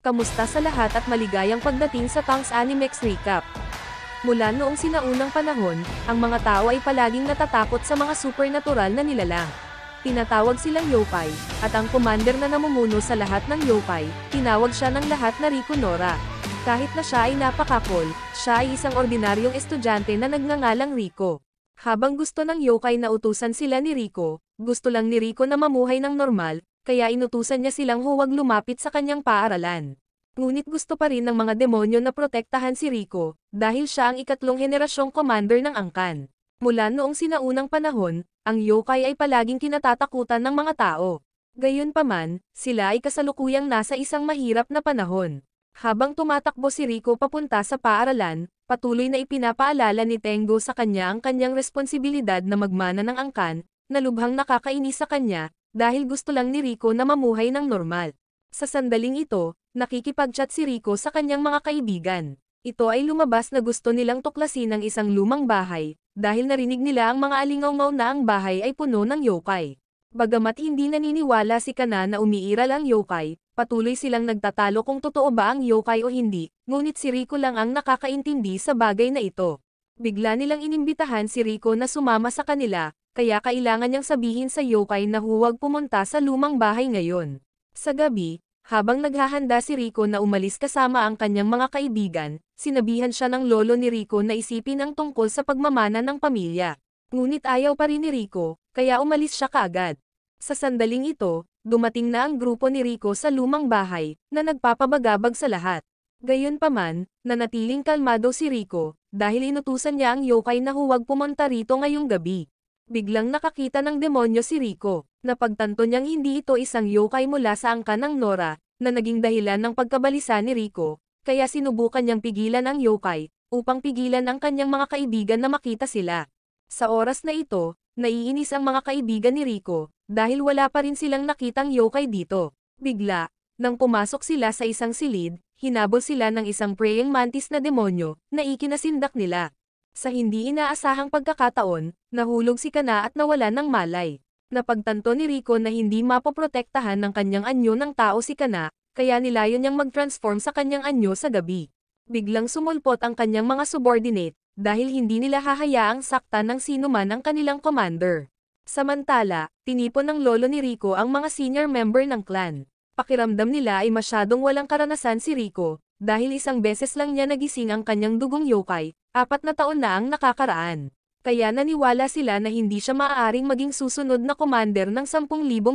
Kamusta sa lahat at maligayang pagdating sa Tang's Animex Recap. Mula noong sinaunang panahon, ang mga tao ay palaging natatakot sa mga supernatural na nilalang. Tinatawag silang yokai, at ang commander na namumuno sa lahat ng yokai, tinawag siya ng lahat na Rico Nora. Kahit na siya ay napakakol, siya ay isang ordinaryong estudyante na nagngangalang Rico. Habang gusto ng yokai na utusan sila ni Rico, gusto lang ni Rico na mamuhay ng normal, kaya inutusan niya silang huwag lumapit sa kanyang paaralan. Ngunit gusto pa rin ng mga demonyo na protektahan si Rico, dahil siya ang ikatlong henerasyong commander ng angkan. Mula noong sinaunang panahon, ang yokai ay palaging kinatatakutan ng mga tao. Gayunpaman, sila ay kasalukuyang nasa isang mahirap na panahon. Habang tumatakbo si Rico papunta sa paaralan, patuloy na ipinapaalala ni Tengo sa kanya ang kanyang responsibilidad na magmana ng angkan, na lubhang nakakainis sa kanya, dahil gusto lang ni Rico na mamuhay ng normal. Sa sandaling ito, nakikipag-chat si Rico sa kanyang mga kaibigan. Ito ay lumabas na gusto nilang tuklasin ang isang lumang bahay, dahil narinig nila ang mga alingaw-ngaw na ang bahay ay puno ng yokai. Bagamat hindi naniniwala si Kana na umiiral ang yokai, patuloy silang nagtatalo kung totoo ba ang yokai o hindi, ngunit si Rico lang ang nakakaintindi sa bagay na ito. Bigla nilang inimbitahan si Rico na sumama sa kanila, kaya kailangan niyang sabihin sa yokai na huwag pumunta sa lumang bahay ngayon. Sa gabi, habang naghahanda si Rico na umalis kasama ang kanyang mga kaibigan, sinabihan siya ng lolo ni Rico na isipin ang tungkol sa pagmamana ng pamilya. Ngunit ayaw pa rin ni Rico, kaya umalis siya kaagad. Sa sandaling ito, dumating na ang grupo ni Rico sa lumang bahay, na nagpapabagabag sa lahat. Gayunpaman, nanatiling kalmado si Rico, dahil inutusan niya ang yokai na huwag pumunta rito ngayong gabi. Biglang nakakita ng demonyo si Rico. Napagtanto niyang hindi ito isang yokai mula sa angkan ng Nora, na naging dahilan ng pagkabalisa ni Rico, kaya sinubukan niyang pigilan ang yokai, upang pigilan ang kanyang mga kaibigan na makita sila. Sa oras na ito, naiinis ang mga kaibigan ni Rico, dahil wala pa rin silang nakitang yokai dito. Bigla, nang pumasok sila sa isang silid, hinabol sila ng isang praying mantis na demonyo, na ikinasindak nila. Sa hindi inaasahang pagkakataon, nahulog si Kana at nawala ng malay. Napagtanto ni Rico na hindi mapoprotektahan ng kanyang anyo ng tao si Kana, kaya nilayon niyang mag-transform sa kanyang anyo sa gabi. Biglang sumulpot ang kanyang mga subordinate, dahil hindi nila hahayaang saktan ng sino man ang kanilang commander. Samantala, tinipon ng lolo ni Rico ang mga senior member ng clan. Pakiramdam nila ay masyadong walang karanasan si Rico, dahil isang beses lang niya nagising ang kanyang dugong yokai, 4 na taon na ang nakakaraan. Kaya naniwala sila na hindi siya maaaring maging susunod na commander ng 10,000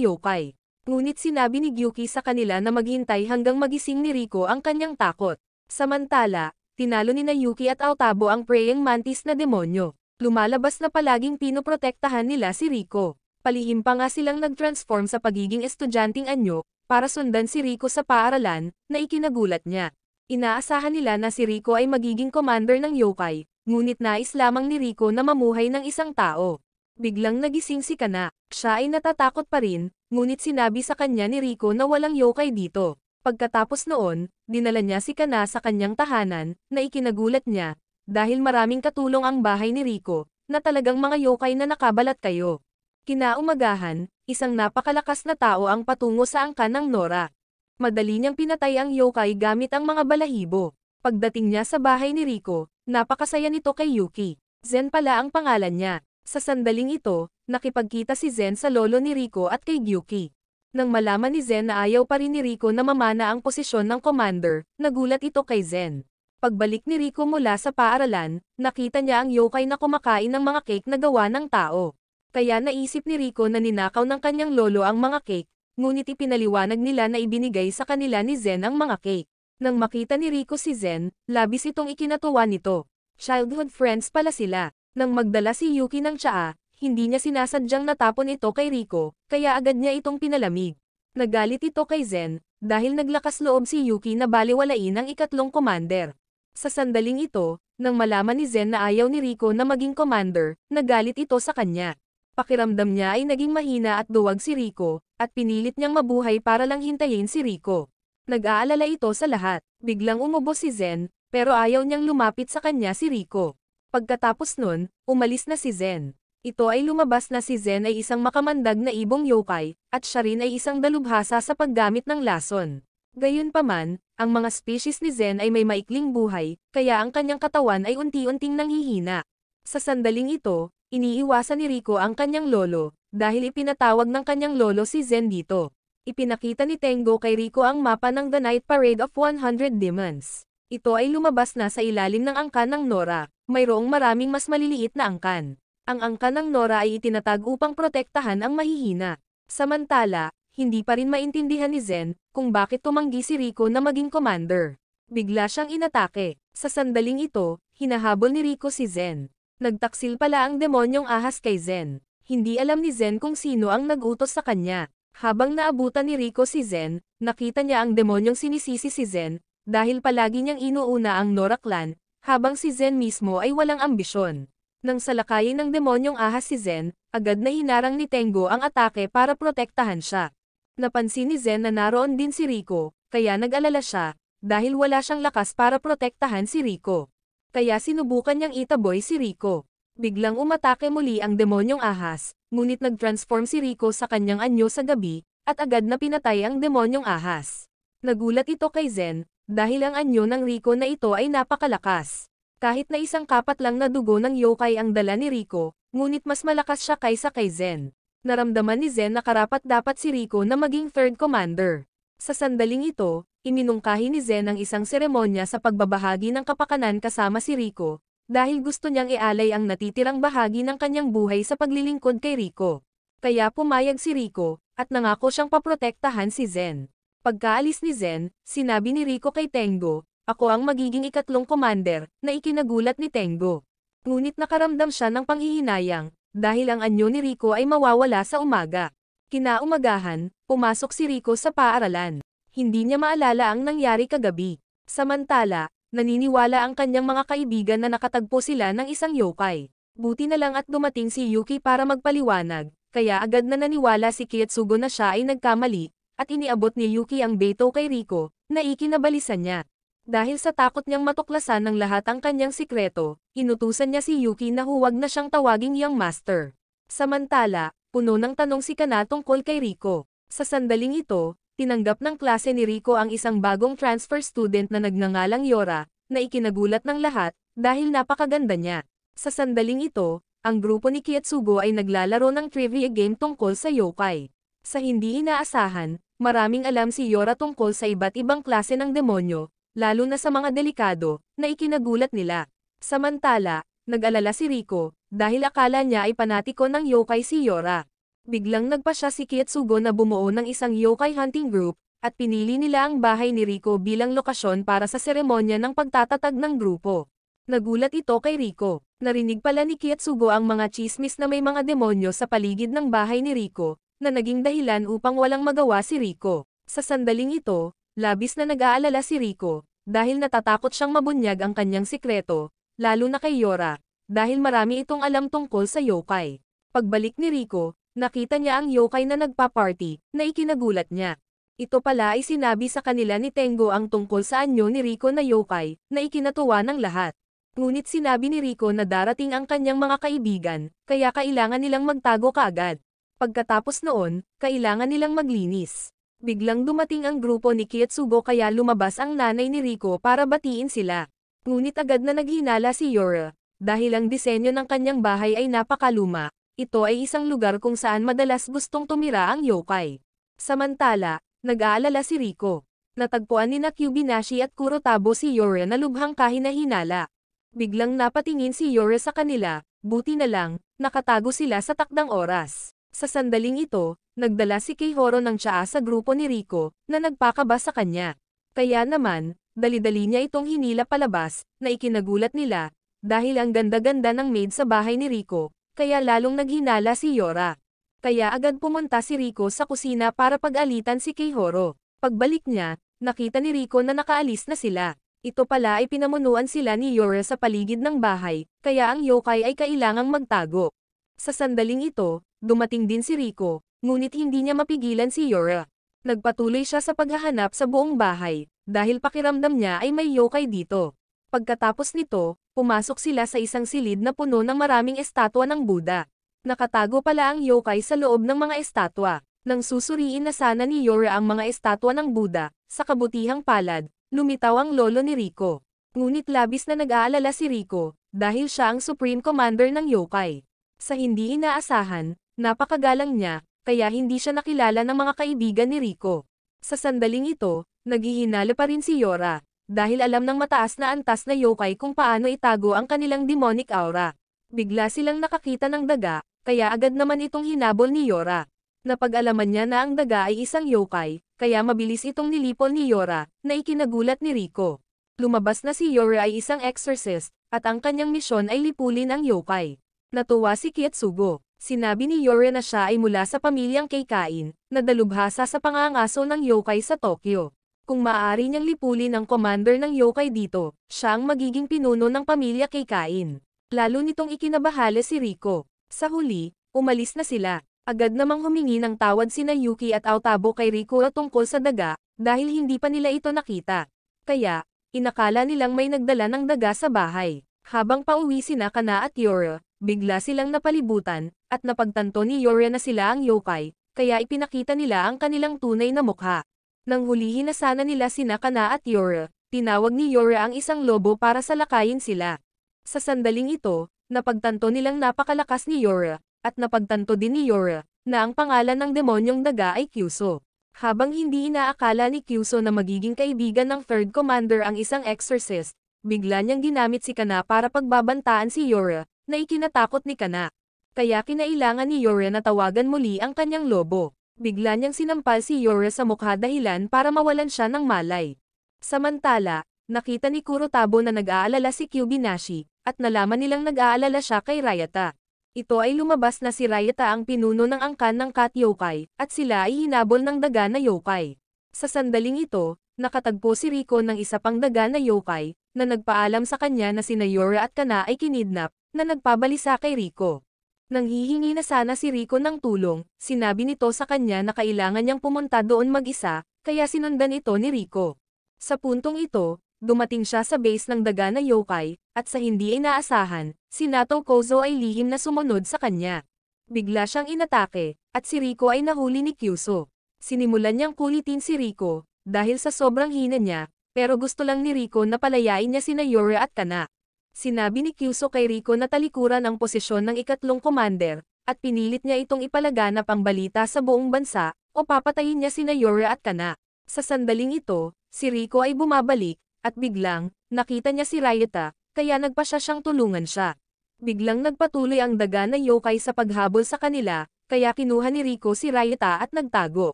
yokai. Ngunit sinabi ni Gyuki sa kanila na maghintay hanggang magising ni Rico ang kanyang takot. Samantala, tinalo ni Yuki at Aotabo ang praying mantis na demonyo. Lumalabas na palaging pinoprotektahan nila si Rico. Palihim pa nga silang nag-transform sa pagiging estudyanteng anyo, para sundan si Rico sa paaralan, na ikinagulat niya. Inaasahan nila na si Rico ay magiging commander ng yokai, ngunit nais lamang ni Rico na mamuhay ng isang tao. Biglang nagising si Kana. Siya ay natatakot pa rin, ngunit sinabi sa kanya ni Rico na walang yokai dito. Pagkatapos noon, dinala niya si Kana sa kanyang tahanan, na ikinagulat niya, dahil maraming katulong ang bahay ni Rico, na talagang mga yokai na nakabalat kayo. Kinaumagahan, isang napakalakas na tao ang patungo sa angkan ng Nora. Madali niyang pinatay ang yokai gamit ang mga balahibo. Pagdating niya sa bahay ni Rico, napakasaya nito kay Yuki. Zen pala ang pangalan niya. Sa sandaling ito, nakipagkita si Zen sa lolo ni Rico at kay Yuki. Nang malaman ni Zen na ayaw pa rin ni Rico na mamana ang posisyon ng commander, nagulat ito kay Zen. Pagbalik ni Rico mula sa paaralan, nakita niya ang yokai na kumakain ng mga cake na gawa ng tao. Kaya naisip ni Rico na ninakaw ng kanyang lolo ang mga cake, ngunit ipinaliwanag nila na ibinigay sa kanila ni Zen ang mga cake. Nang makita ni Rico si Zen, labis itong ikinatuwa nito. Childhood friends pala sila. Nang magdala si Yuki ng tsaa, hindi niya sinasadyang natapon ito kay Rico, kaya agad niya itong pinalamig. Nagalit ito kay Zen, dahil naglakas loob si Yuki na baliwalain ang ikatlong commander. Sa sandaling ito, nang malaman ni Zen na ayaw ni Rico na maging commander, nagalit ito sa kanya. Pakiramdam niya ay naging mahina at duwag si Rico, at pinilit niyang mabuhay para lang hintayin si Rico. Nag-aalala ito sa lahat. Biglang umubos si Zen, pero ayaw niyang lumapit sa kanya si Rico. Pagkatapos nun, umalis na si Zen. Ito ay lumabas na si Zen ay isang makamandag na ibong yokai, at siya rin ay isang dalubhasa sa paggamit ng lason. Gayunpaman, Ang mga species ni Zen ay may maikling buhay, kaya ang kanyang katawan ay unti-unting nanghihina. Sa sandaling ito, iniiwasan ni Rico ang kanyang lolo, dahil ipinatawag ng kanyang lolo si Zen dito. Ipinakita ni Tengo kay Rico ang mapa ng The Night Parade of 100 Demons. Ito ay lumabas na sa ilalim ng angkan ng Nora, mayroong maraming mas maliliit na angkan. Ang angkan ng Nora ay itinatag upang protektahan ang mahihina. Samantala, hindi pa rin maintindihan ni Zen kung bakit tumanggi si Rico na maging commander. Bigla siyang inatake. Sa sandaling ito, hinahabol ni Rico si Zen. Nagtaksil pala ang demonyong ahas kay Zen. Hindi alam ni Zen kung sino ang nag-utos sa kanya. Habang naabutan ni Rico si Zen, nakita niya ang demonyong sinisisi si Zen, dahil palagi niyang inuuna ang Nora clan, habang si Zen mismo ay walang ambisyon. Nang salakayin ng demonyong ahas si Zen, agad na hinarang ni Tengo ang atake para protektahan siya. Napansin ni Zen na naroon din si Rico, kaya nag-alala siya, dahil wala siyang lakas para protektahan si Rico. Kaya sinubukan niyang itaboy si Rico. Biglang umatake muli ang demonyong ahas, ngunit nag-transform si Rico sa kanyang anyo sa gabi, at agad na pinatay ang demonyong ahas. Nagulat ito kay Zen, dahil ang anyo ng Rico na ito ay napakalakas. Kahit na isang kapat lang na dugo ng yokai ang dala ni Rico, ngunit mas malakas siya kaysa kay Zen. Naramdaman ni Zen na karapat-dapat si Rico na maging third commander. Sa sandaling ito, iminungkahi ni Zen ang isang seremonya sa pagbabahagi ng kapakanan kasama si Rico, dahil gusto niyang ialay ang natitirang bahagi ng kanyang buhay sa paglilingkod kay Rico. Kaya pumayag si Rico, at nangako siyang paprotektahan si Zen. Pagkaalis ni Zen, sinabi ni Rico kay Tengo, "Ako ang magiging ikatlong commander," na ikinagulat ni Tengo. Ngunit nakaramdam siya ng panghihinayang, dahil ang anyo ni Rico ay mawawala sa umaga. Kinaumagahan, pumasok si Rico sa paaralan. Hindi niya maalala ang nangyari kagabi. Samantala, naniniwala ang kanyang mga kaibigan na nakatagpo sila ng isang yokai. Buti na lang at dumating si Yuki para magpaliwanag, kaya agad na naniwala si Kietsugo na siya ay nagkamali, at iniabot ni Yuki ang beto kay Rico, na ikinabalisan niya. Dahil sa takot niyang matuklasan ng lahat ang kanyang sikreto, inutusan niya si Yuki na huwag na siyang tawaging young master. Samantala, puno ng tanong si Kana tungkol kay Rico. Sa sandaling ito, tinanggap ng klase ni Rico ang isang bagong transfer student na nagngangalang Yora, na ikinagulat ng lahat, dahil napakaganda niya. Sa sandaling ito, ang grupo ni Kietsugo ay naglalaro ng trivia game tungkol sa yokai. Sa hindi inaasahan, maraming alam si Yora tungkol sa iba't ibang klase ng demonyo, lalo na sa mga delikado, na ikinagulat nila. Samantala, nag-alala si Rico, dahil akala niya ay panatiko ng yokai si Yora. Biglang nagpasya si Kietsugo na bumuo ng isang yokai hunting group, at pinili nila ang bahay ni Rico bilang lokasyon para sa seremonya ng pagtatatag ng grupo. Nagulat ito kay Rico. Narinig pala ni Kietsugo ang mga chismis na may mga demonyo sa paligid ng bahay ni Rico, na naging dahilan upang walang magawa si Rico. Sa sandaling ito, labis na nag-aalala si Rico, dahil natatakot siyang mabunyag ang kanyang sikreto, lalo na kay Yora, dahil marami itong alam tungkol sa yokai. Pagbalik ni Rico, nakita niya ang yokai na nagpa-party, na ikinagulat niya. Ito pala ay sinabi sa kanila ni Tengo ang tungkol sa anyo ni Rico na yokai, na ikinatuwa ng lahat. Ngunit sinabi ni Rico na darating ang kanyang mga kaibigan, kaya kailangan nilang magtago kaagad. Pagkatapos noon, kailangan nilang maglinis. Biglang dumating ang grupo ni Kietsugo kaya lumabas ang nanay ni Rico para batiin sila. Ngunit agad na naghinala si Yora, dahil ang disenyo ng kanyang bahay ay napakaluma. Ito ay isang lugar kung saan madalas gustong tumira ang yokai. Samantala, nag-aalala si Rico. Natagpuan ni Kyubinashi at Kurotabo si Yora na lubhang kahina-hinala. Biglang napatingin si Yora sa kanila, buti na lang, nakatago sila sa takdang oras. Sa sandaling ito, nagdala si Keihoro ng tsaa sa grupo ni Rico, na nagpakaba sa kanya. Kaya naman, dali-dali niya itong hinila palabas, na ikinagulat nila, dahil ang ganda-ganda ng maid sa bahay ni Rico, kaya lalong naghinala si Yora. Kaya agad pumunta si Rico sa kusina para pag-alitan si Keihoro. Pagbalik niya, nakita ni Rico na nakaalis na sila. Ito pala ay pinamunuan sila ni Yora sa paligid ng bahay, kaya ang yokai ay kailangang magtago. Sa sandaling ito, dumating din si Rico, ngunit hindi niya mapigilan si Yora. Nagpatuloy siya sa paghahanap sa buong bahay, dahil pakiramdam niya ay may yokai dito. Pagkatapos nito, pumasok sila sa isang silid na puno ng maraming estatwa ng Buddha. Nakatago pala ang yokai sa loob ng mga estatwa. Nang susuriin na sana ni Yora ang mga estatwa ng Buddha, sa kabutihang palad, lumitaw ang lolo ni Rico. Ngunit labis na nag-aalala si Rico, dahil siya ang Supreme Commander ng yokai. Sa hindi inaasahan, napakagalang niya, kaya hindi siya nakilala ng mga kaibigan ni Rico. Sa sandaling ito, naghihinala pa rin si Yora, dahil alam ng mataas na antas na yokai kung paano itago ang kanilang demonic aura. Bigla silang nakakita ng daga, kaya agad naman itong hinabol ni Yora. Napag-alaman niya na ang daga ay isang yokai, kaya mabilis itong nilipol ni Yora, na ikinagulat ni Rico. Lumabas na si Yora ay isang exorcist, at ang kanyang misyon ay lipulin ang yokai. Natuwa si Kietsugo. Sinabi ni Yora na siya ay mula sa pamilyang Keikain, na dalubhasa sa pangangaso ng yokai sa Tokyo. Kung maaari niyang lipulin ang commander ng yokai dito, siya ang magiging pinuno ng pamilya Keikain. Lalo nitong ikinabahala si Rico. Sa huli, umalis na sila. Agad namang humingi ng tawad sina Yuki at Aotabo kay Rico tungkol sa daga, dahil hindi pa nila ito nakita. Kaya, inakala nilang may nagdala ng daga sa bahay. Habang pauwi sina Kana at Yora, bigla silang napalibutan, at napagtanto ni Yora na sila ang yokai, kaya ipinakita nila ang kanilang tunay na mukha. Nang hulihin na sana nila sina Kana at Yora, tinawag ni Yora ang isang lobo para salakayin sila. Sa sandaling ito, napagtanto nilang napakalakas ni Yora, at napagtanto din ni Yora, na ang pangalan ng demonyong daga ay Kyuso. Habang hindi inaakala ni Kyuso na magiging kaibigan ng third commander ang isang exorcist, bigla niyang ginamit si Kana para pagbabantaan si Yora, na ikinatakot ni Kana. Kaya kinailangan ni Yora na tawagan muli ang kanyang lobo. Bigla niyang sinampal si Yora sa mukha dahilan para mawalan siya ng malay. Samantala, nakita ni Kurotabo na nag-aalala si Kyubinashi, at nalaman nilang nag-aalala siya kay Ryota. Ito ay lumabas na si Ryota ang pinuno ng angkan ng cat yokai, at sila ay hinabol ng daga na yokai. Sa sandaling ito, nakatagpo si Rico ng isa pang daga na yokai, na nagpaalam sa kanya na sina Yora at Kana ay kinidnap, na nagpabalisa kay Rico. Nang hihingi na sana si Rico ng tulong, sinabi nito sa kanya na kailangan niyang pumunta doon mag-isa, kaya sinundan ito ni Rico. Sa puntong ito, dumating siya sa base ng daga na yokai, at sa hindi inaasahan, si Nato Kozo ay lihim na sumunod sa kanya. Bigla siyang inatake, at si Rico ay nahuli ni Kyuso. Sinimulan niyang kulitin si Rico, dahil sa sobrang hina niya, pero gusto lang ni Rico na palayain niya sina Yora at Kana. Sinabi ni Kyuso kay Rico na talikuran ang posisyon ng ikatlong commander, at pinilit niya itong ipalaganap ang balita sa buong bansa, o papatayin niya sina Yora at Kana. Sa sandaling ito, si Rico ay bumabalik, at biglang, nakita niya si Ryota, kaya nagpa siyang tulungan siya. Biglang nagpatuloy ang daga na yokai sa paghabol sa kanila, kaya kinuha ni Rico si Ryota at nagtago.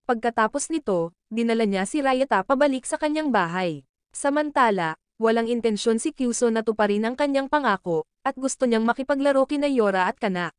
Pagkatapos nito, dinala niya si Ryota pabalik sa kanyang bahay. Samantala, walang intensyon si Kyuso na tuparin ang kanyang pangako, at gusto niyang makipaglaro kina Yora at Kana.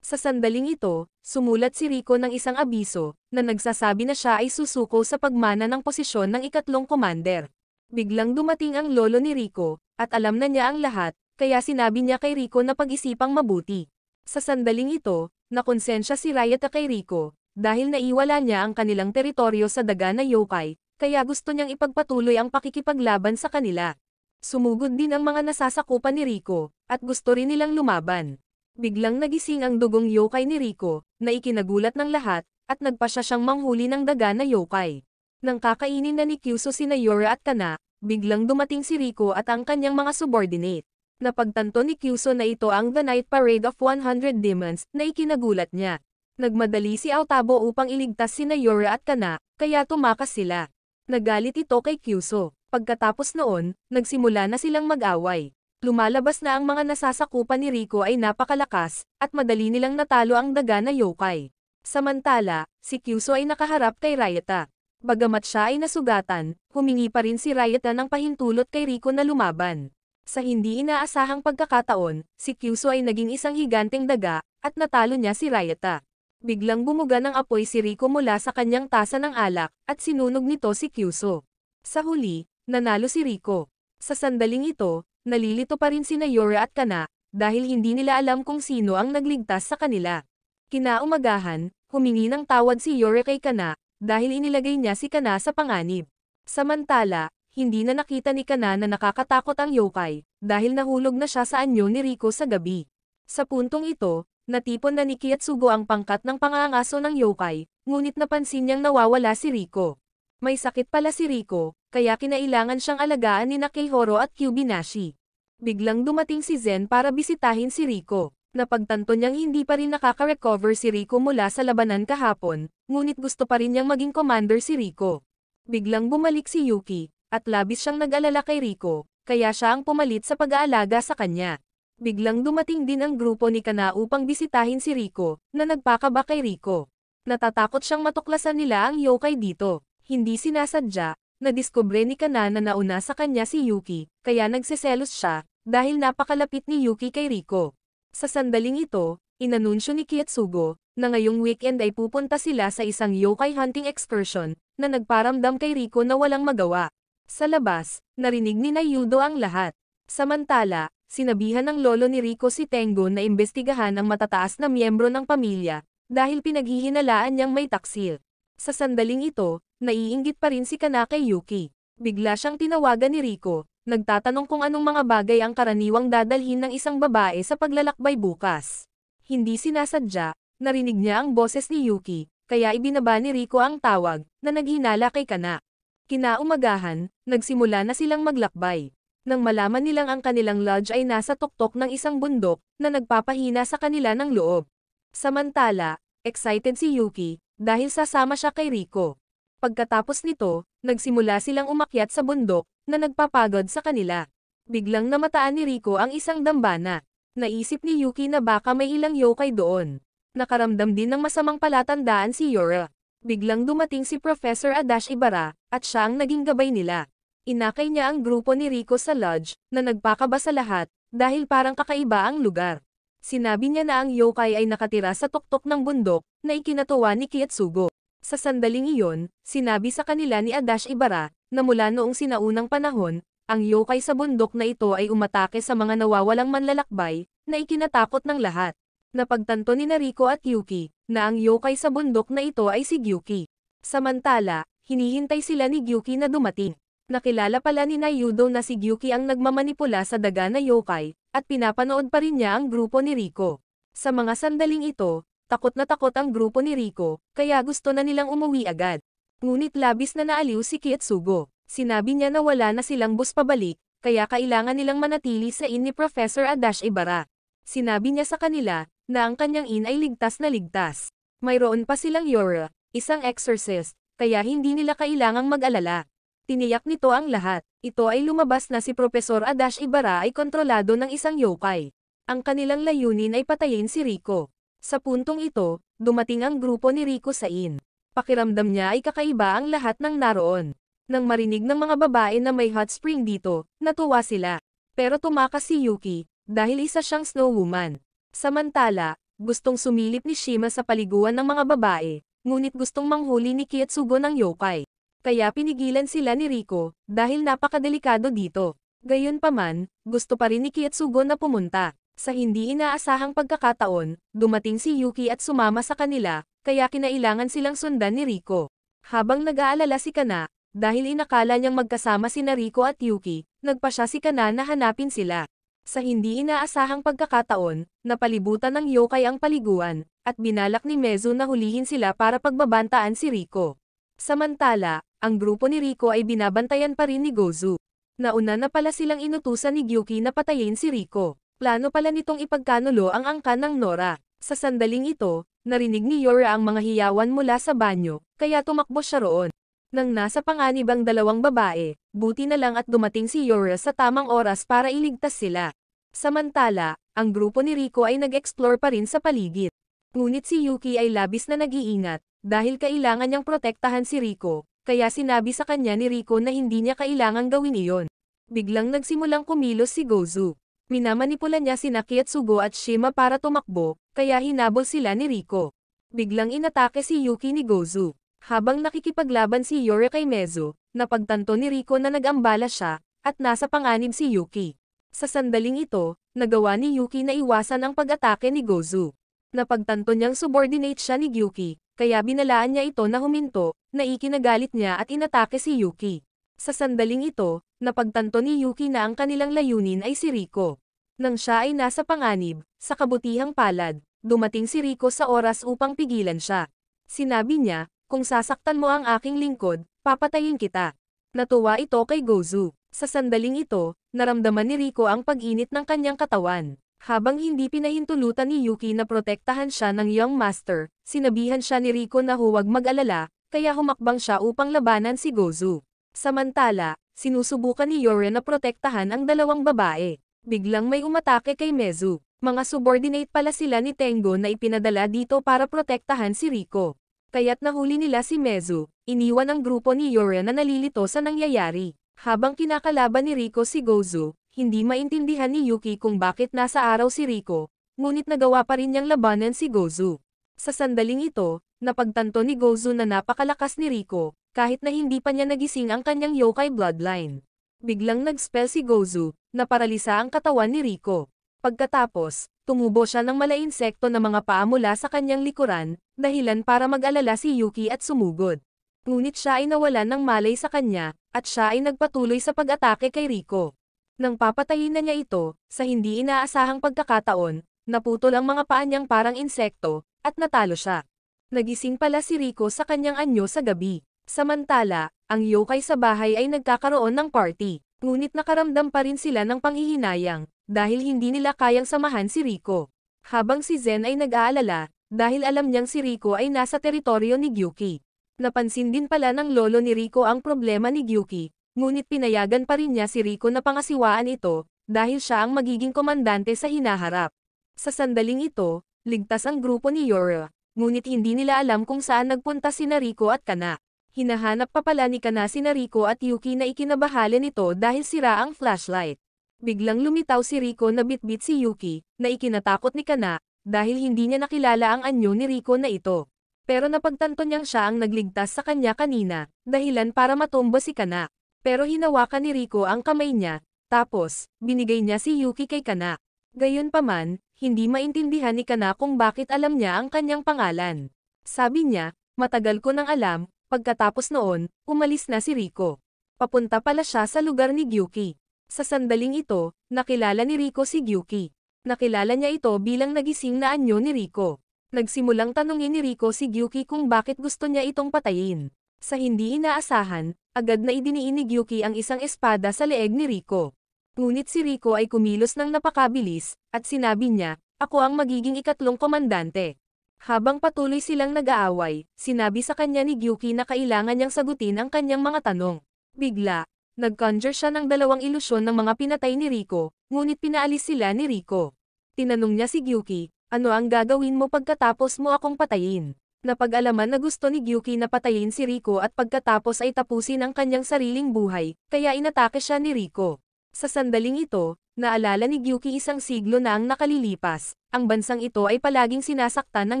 Sa sandaling ito, sumulat si Rico ng isang abiso, na nagsasabi na siya ay susuko sa pagmana ng posisyon ng ikatlong commander. Biglang dumating ang lolo ni Rico, at alam na niya ang lahat, kaya sinabi niya kay Rico na pag-isipang mabuti. Sa sandaling ito, nakonsensya si Ryota kay Rico, dahil naiwala niya ang kanilang teritoryo sa daga na yokai, kaya gusto niyang ipagpatuloy ang pakikipaglaban sa kanila. Sumugod din ang mga nasasakupan ni Rico, at gusto rin nilang lumaban. Biglang nagising ang dugong yokai ni Rico, na ikinagulat ng lahat, at nagpa siyang manghuli ng daga na yokai. Nang kakainin na ni Kyuso sina Yora at Kana, biglang dumating si Rico at ang kanyang mga subordinate. Napagtanto ni Kyuso na ito ang The Night Parade of 100 Demons, na ikinagulat niya. Nagmadali si Aotabo upang iligtas sina Yora at Kana, kaya tumakas sila. Nagalit ito kay Kyuso. Pagkatapos noon, nagsimula na silang mag-away. Lumalabas na ang mga nasasakupan ni Rico ay napakalakas, at madali nilang natalo ang daga na yokai. Samantala, si Kyuso ay nakaharap kay Ryota. Bagamat siya ay nasugatan, humingi pa rin si Ryota ng pahintulot kay Rico na lumaban. Sa hindi inaasahang pagkakataon, si Kyuso ay naging isang higanteng daga, at natalo niya si Ryota. Biglang bumuga ng apoy si Rico mula sa kanyang tasa ng alak, at sinunog nito si Kyuso. Sa huli, nanalo si Rico. Sa sandaling ito, nalilito pa rin sina Yora at Kana, dahil hindi nila alam kung sino ang nagligtas sa kanila. Kinaumagahan, humingi ng tawad si Yora kay Kana, dahil inilagay niya si Kana sa panganib. Samantala, hindi na nakita ni Kana na nakakatakot ang yokai, dahil nahulog na siya sa anyo ni Rico sa gabi. Sa puntong ito, natipon na ni Kietsugo ang pangkat ng pangangaso ng yokai, ngunit napansin niyang nawawala si Rico. May sakit pala si Rico, kaya kinailangan siyang alagaan ni Keihoro at Kyubinashi. Biglang dumating si Zen para bisitahin si Riko. Napagtanto niyang hindi pa rin nakaka-recover si Riko mula sa labanan kahapon, ngunit gusto pa rin niyang maging commander si Riko. Biglang bumalik si Yuki, at labis siyang nag-alala kay Riko, kaya siya ang pumalit sa pag-aalaga sa kanya. Biglang dumating din ang grupo ni Kana upang bisitahin si Riko, na nagpakaba kay Riko. Natatakot siyang matuklasan nila ang yokai dito. Hindi sinasadya, nadiskubre ni Kana na nauna sa kanya si Yuki, kaya nagseselos siya, dahil napakalapit ni Yuki kay Riko. Sa sandaling ito, inanunsyo ni Kietsugo, na ngayong weekend ay pupunta sila sa isang yokai hunting excursion, na nagparamdam kay Riko na walang magawa. Sa labas, narinig ni Yudo ang lahat. Samantala, sinabihan ng lolo ni Riko si Tengo na imbestigahan ang matataas na miyembro ng pamilya, dahil pinaghihinalaan niyang may taksil. Sa sandaling ito, naiinggit pa rin si Kana kay Yuki. Bigla siyang tinawagan ni Riko, nagtatanong kung anong mga bagay ang karaniwang dadalhin ng isang babae sa paglalakbay bukas. Hindi sinasadya, narinig niya ang boses ni Yuki, kaya ibinaba ni Riko ang tawag, na naghinala kay Kana. Kinaumagahan, nagsimula na silang maglakbay. Nang malaman nilang ang kanilang lodge ay nasa tuktok ng isang bundok, na nagpapahina sa kanila ng loob. Samantala, excited si Yuki, dahil sasama siya kay Riko. Pagkatapos nito, nagsimula silang umakyat sa bundok, na nagpapagod sa kanila. Biglang namataan ni Riko ang isang dambana. Naisip ni Yuki na baka may ilang yokai doon. Nakaramdam din ng masamang palatandaan si Yura. Biglang dumating si Professor Adachi Ibara, at siya ang naging gabay nila. Inakay niya ang grupo ni Riko sa lodge, na nagpakaba sa lahat, dahil parang kakaiba ang lugar. Sinabi niya na ang yokai ay nakatira sa tuktok ng bundok, na ikinatuwa ni Kietsugo. Sa sandaling iyon, sinabi sa kanila ni Adachi Ibara, na mula noong sinaunang panahon, ang yokai sa bundok na ito ay umatake sa mga nawawalang manlalakbay, na ikinatakot ng lahat. Napagtanto ni Riko at Yuki, na ang yokai sa bundok na ito ay si Gyuki. Samantala, hinihintay sila ni Gyuki na dumating. Nakilala pala ni Yudo na si Gyuki ang nagmamanipula sa daga na yokai, at pinapanood pa rin niya ang grupo ni Riko. Sa mga sandaling ito, takot na takot ang grupo ni Riko, kaya gusto na nilang umuwi agad. Ngunit labis na naaliw si Kietsugo. Sinabi niya na wala na silang bus pabalik, kaya kailangan nilang manatili sa inn ni Professor Adachi Ibara. Sinabi niya sa kanila, na ang kanyang inn ay ligtas na ligtas. Mayroon pa silang Yura, isang exorcist, kaya hindi nila kailangang mag-alala. Tiniyak nito ang lahat. Ito ay lumabas na si Professor Adachi Ibara ay kontrolado ng isang yokai. Ang kanilang layunin ay patayin si Riko. Sa puntong ito, dumating ang grupo ni Riko sa inn. Pakiramdam niya ay kakaiba ang lahat ng naroon. Nang marinig ng mga babae na may hot spring dito, natuwa sila. Pero tumakas si Yuki, dahil isa siyang snow woman. Samantala, gustong sumilip ni Shima sa paliguan ng mga babae, ngunit gustong manghuli ni Kietsugo ng yokai. Kaya pinigilan sila ni Riko, dahil napakadelikado dito. Gayunpaman, gusto pa rin ni Kietsugo na pumunta. Sa hindi inaasahang pagkakataon, dumating si Yuki at sumama sa kanila, kaya kinailangan silang sundan ni Riko. Habang nag-aalala si Kana, dahil inakala niyang magkasama sina Riko at Yuki, nagpa siya si Kana na hanapin sila. Sa hindi inaasahang pagkakataon, napalibutan ng yokai ang paliguan, at binalak ni Mezu na hulihin sila para pagbabantaan si Riko. Samantala, ang grupo ni Riko ay binabantayan pa rin ni Gozu. Nauna na pala silang inutusan ni Gyuki na patayin si Riko. Plano pala nitong ipagkanulo ang angkan ng Nora. Sa sandaling ito, narinig ni Yura ang mga hiyawan mula sa banyo, kaya tumakbo siya roon. Nang nasa panganib ang dalawang babae, buti na lang at dumating si Yura sa tamang oras para iligtas sila. Samantala, ang grupo ni Riko ay nag-explore pa rin sa paligid. Ngunit si Yuki ay labis na nag-iingat, dahil kailangan niyang protektahan si Riko, kaya sinabi sa kanya ni Riko na hindi niya kailangang gawin iyon. Biglang nagsimulang kumilos si Gozu. Minamanipula niya sina Kietsugo at Shima para tumakbo, kaya hinabol sila ni Riko. Biglang inatake si Yuki ni Gozu. Habang nakikipaglaban si Yura kay Mezu, napagtanto ni Riko na nag-ambala siya, at nasa panganib si Yuki. Sa sandaling ito, nagawa ni Yuki na iwasan ang pag-atake ni Gozu. Napagtanto niyang subordinate siya ni Gyuki, kaya binalaan niya ito na huminto, na ikinagalit niya at inatake si Yuki. Sa sandaling ito, napagtanto ni Yuki na ang kanilang layunin ay si Riko. Nang siya ay nasa panganib, sa kabutihang palad, dumating si Riko sa oras upang pigilan siya. Sinabi niya, kung sasaktan mo ang aking lingkod, papatayin kita. Natuwa ito kay Gozu. Sa sandaling ito, naramdaman ni Rico ang pag-init ng kanyang katawan. Habang hindi pinahintulutan ni Yuki na protektahan siya ng Young Master, sinabihan siya ni Rico na huwag mag-alala, kaya humakbang siya upang labanan si Gozu. Samantala, sinusubukan ni Yore na protektahan ang dalawang babae. Biglang may umatake kay Mezu. Mga subordinate pala sila ni Tengo na ipinadala dito para protektahan si Rico. Kaya't nahuli nila si Mezu, iniwan ang grupo ni Yore na nalilito sa nangyayari. Habang kinakalaban ni Rico si Gozu, hindi maintindihan ni Yuki kung bakit nasa araw si Rico, ngunit nagawa pa rin niyang labanan si Gozu. Sa sandaling ito, napagtanto ni Gozu na napakalakas ni Rico, kahit na hindi pa niya nagising ang kanyang yokai bloodline. Biglang nag-spell si Gozu, na paralisa ang katawan ni Rico. Pagkatapos, tumubo siya ng mala-insekto na mga paa mula sa kanyang likuran, dahilan para mag-alala si Yuki at sumugod. Ngunit siya ay nawalan ng malay sa kanya, at siya ay nagpatuloy sa pag-atake kay Rico. Nang papatayin na niya ito, sa hindi inaasahang pagkakataon, naputol ang mga paa niyang parang insekto, at natalo siya. Nagising pala si Rico sa kanyang anyo sa gabi. Samantala, ang yokai sa bahay ay nagkakaroon ng party. Ngunit nakaramdam pa rin sila ng panghihinayang, dahil hindi nila kayang samahan si Rico. Habang si Zen ay nag-aalala, dahil alam niyang si Rico ay nasa teritoryo ni Gyuki. Napansin din pala ng lolo ni Rico ang problema ni Gyuki, ngunit pinayagan pa rin niya si Rico na pangasiwaan ito, dahil siya ang magiging komandante sa hinaharap. Sa sandaling ito, ligtas ang grupo ni Yora, ngunit hindi nila alam kung saan nagpunta sina Rico at Kana. Hinahanap pa pala ni Kana sina Rico at Yuki na ikinabahala nito dahil sira ang flashlight. Biglang lumitaw si Rico na bitbit si Yuki, na ikinatakot ni Kana, dahil hindi niya nakilala ang anyo ni Rico na ito. Pero napagtanto niyang siya ang nagligtas sa kanya kanina, dahilan para matumba si Kana. Pero hinawakan ni Rico ang kamay niya, tapos, binigay niya si Yuki kay Kana. Gayunpaman, hindi maintindihan ni Kana kung bakit alam niya ang kanyang pangalan. Sabi niya, matagal ko nang alam. Pagkatapos noon, umalis na si Rico. Papunta pala siya sa lugar ni Gyuki. Sa sandaling ito, nakilala ni Rico si Gyuki. Nakilala niya ito bilang nagising na anyo ni Rico. Nagsimulang tanungin ni Rico si Gyuki kung bakit gusto niya itong patayin. Sa hindi inaasahan, agad na idiniin ni Gyuki ang isang espada sa leeg ni Rico. Ngunit si Rico ay kumilos ng napakabilis, at sinabi niya, ako ang magiging ikatlong komandante. Habang patuloy silang nag-aaway, sinabi sa kanya ni Gyuki na kailangan niyang sagutin ang kanyang mga tanong. Bigla, nag-conjure siya ng dalawang ilusyon ng mga pinatay ni Rico, ngunit pinaalis sila ni Rico. Tinanong niya si Gyuki, ano ang gagawin mo pagkatapos mo akong patayin? Napag-alaman na gusto ni Gyuki na patayin si Rico at pagkatapos ay tapusin ang kanyang sariling buhay, kaya inatake siya ni Rico. Sa sandaling ito, naalala ni Gyuki isang siglo na ang nakalilipas. Ang bansang ito ay palaging sinasaktan ng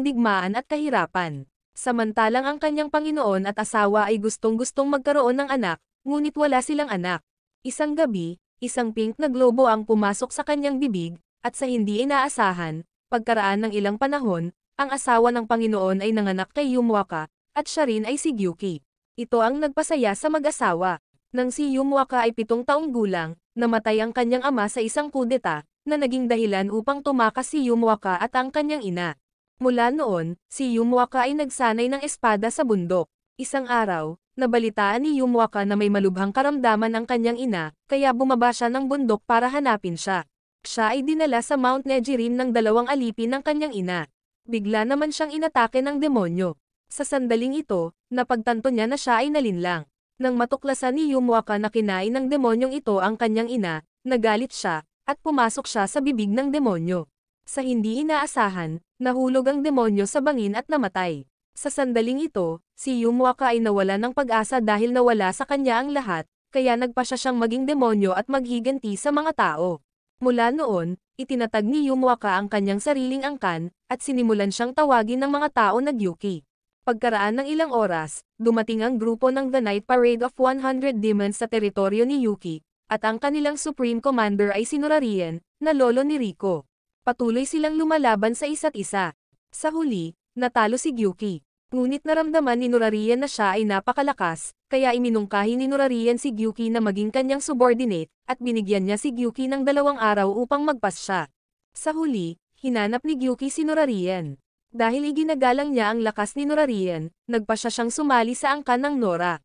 digmaan at kahirapan. Samantalang ang kanyang Panginoon at asawa ay gustong-gustong magkaroon ng anak, ngunit wala silang anak. Isang gabi, isang pink na globo ang pumasok sa kanyang bibig, at sa hindi inaasahan, pagkaraan ng ilang panahon, ang asawa ng Panginoon ay nanganak kay Yumwaka, at siya rin ay si Gyuki. Ito ang nagpasaya sa mag-asawa. Nang si Yumwaka ay 7 taong gulang, namatay ang kanyang ama sa isang kudeta, na naging dahilan upang tumakas si Yumwaka at ang kanyang ina. Mula noon, si Yumwaka ay nagsanay ng espada sa bundok. Isang araw, nabalitaan ni Yumwaka na may malubhang karamdaman ang kanyang ina, kaya bumaba siya ng bundok para hanapin siya. Siya ay dinala sa Mount Nejirim ng 2 alipin ng kanyang ina. Bigla naman siyang inatake ng demonyo. Sa sandaling ito, napagtanto niya na siya ay nalinlang. Nang matuklasan ni Yumwaka na kinain ng demonyong ito ang kanyang ina, nagalit siya, at pumasok siya sa bibig ng demonyo. Sa hindi inaasahan, nahulog ang demonyo sa bangin at namatay. Sa sandaling ito, si Yumwaka ay nawala ng pag-asa dahil nawala sa kanya ang lahat, kaya nagpasya siyang maging demonyo at maghiganti sa mga tao. Mula noon, itinatag ni Yumwaka ang kanyang sariling angkan, at sinimulan siyang tawagin ng mga tao na Gyuki. Pagkaraan ng ilang oras, dumating ang grupo ng The Night Parade of 100 Demons sa teritoryo ni Yuki, at ang kanilang Supreme Commander ay si Norarien, na lolo ni Rico. Patuloy silang lumalaban sa isa't isa. Sa huli, natalo si Gyuki. Ngunit naramdaman ni Norarien na siya ay napakalakas, kaya iminungkahi ni Norarien si Gyuki na maging kanyang subordinate, at binigyan niya si Gyuki ng 2 araw upang magpas siya. Sa huli, hinanap ni Gyuki si Norarien. Dahil iginagalang niya ang lakas ni Norarien, nagpasya siyang sumali sa angkan ng Nora.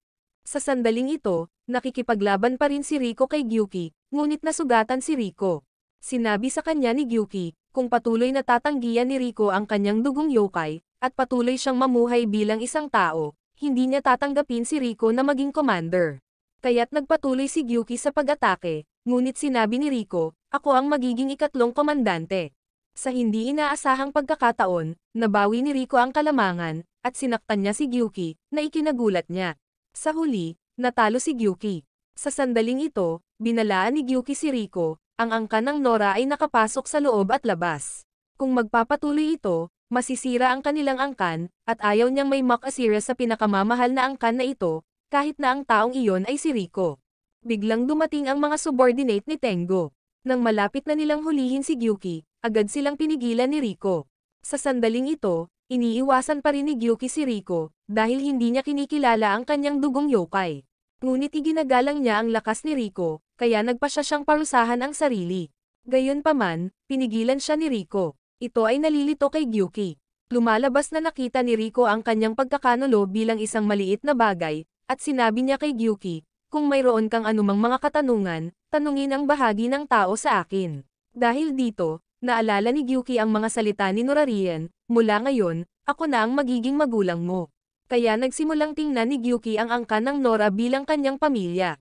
Sa sandaling ito, nakikipaglaban pa rin si Riko kay Gyuki, ngunit nasugatan si Riko. Sinabi sa kanya ni Gyuki, kung patuloy na tatanggihan ni Riko ang kanyang dugong yokai, at patuloy siyang mamuhay bilang isang tao, hindi niya tatanggapin si Riko na maging commander. Kaya't nagpatuloy si Gyuki sa pag-atake, ngunit sinabi ni Riko, ako ang magiging ikatlong komandante. Sa hindi inaasahang pagkakataon, nabawi ni Riko ang kalamangan, at sinaktan niya si Gyuki, na ikinagulat niya. Sa huli, natalo si Gyuki. Sa sandaling ito, binalaan ni Gyuki si Riko, ang angkan ng Nora ay nakapasok sa loob at labas. Kung magpapatuloy ito, masisira ang kanilang angkan, at ayaw niyang may makasira sa pinakamamahal na angkan na ito, kahit na ang taong iyon ay si Riko. Biglang dumating ang mga subordinate ni Tengo. Nang malapit na nilang hulihin si Gyuki, agad silang pinigilan ni Riko. Sa sandaling ito, iniiwasan pa rin ni Gyuki si Riko, dahil hindi niya kinikilala ang kanyang dugong yokai. Ngunit iginagalang niya ang lakas ni Riko, kaya nagpasya siyang parusahan ang sarili. Gayunpaman, pinigilan siya ni Riko. Ito ay nalilito kay Gyuki. Lumalabas na nakita ni Riko ang kanyang pagkakanulo bilang isang maliit na bagay, at sinabi niya kay Gyuki, kung mayroon kang anumang mga katanungan, tanungin ang bahagi ng tao sa akin. Dahil dito, naalala ni Gyuki ang mga salita ni Norarian, mula ngayon, ako na ang magiging magulang mo. Kaya nagsimulang tingnan ni Gyuki ang angkan ng Nora bilang kanyang pamilya.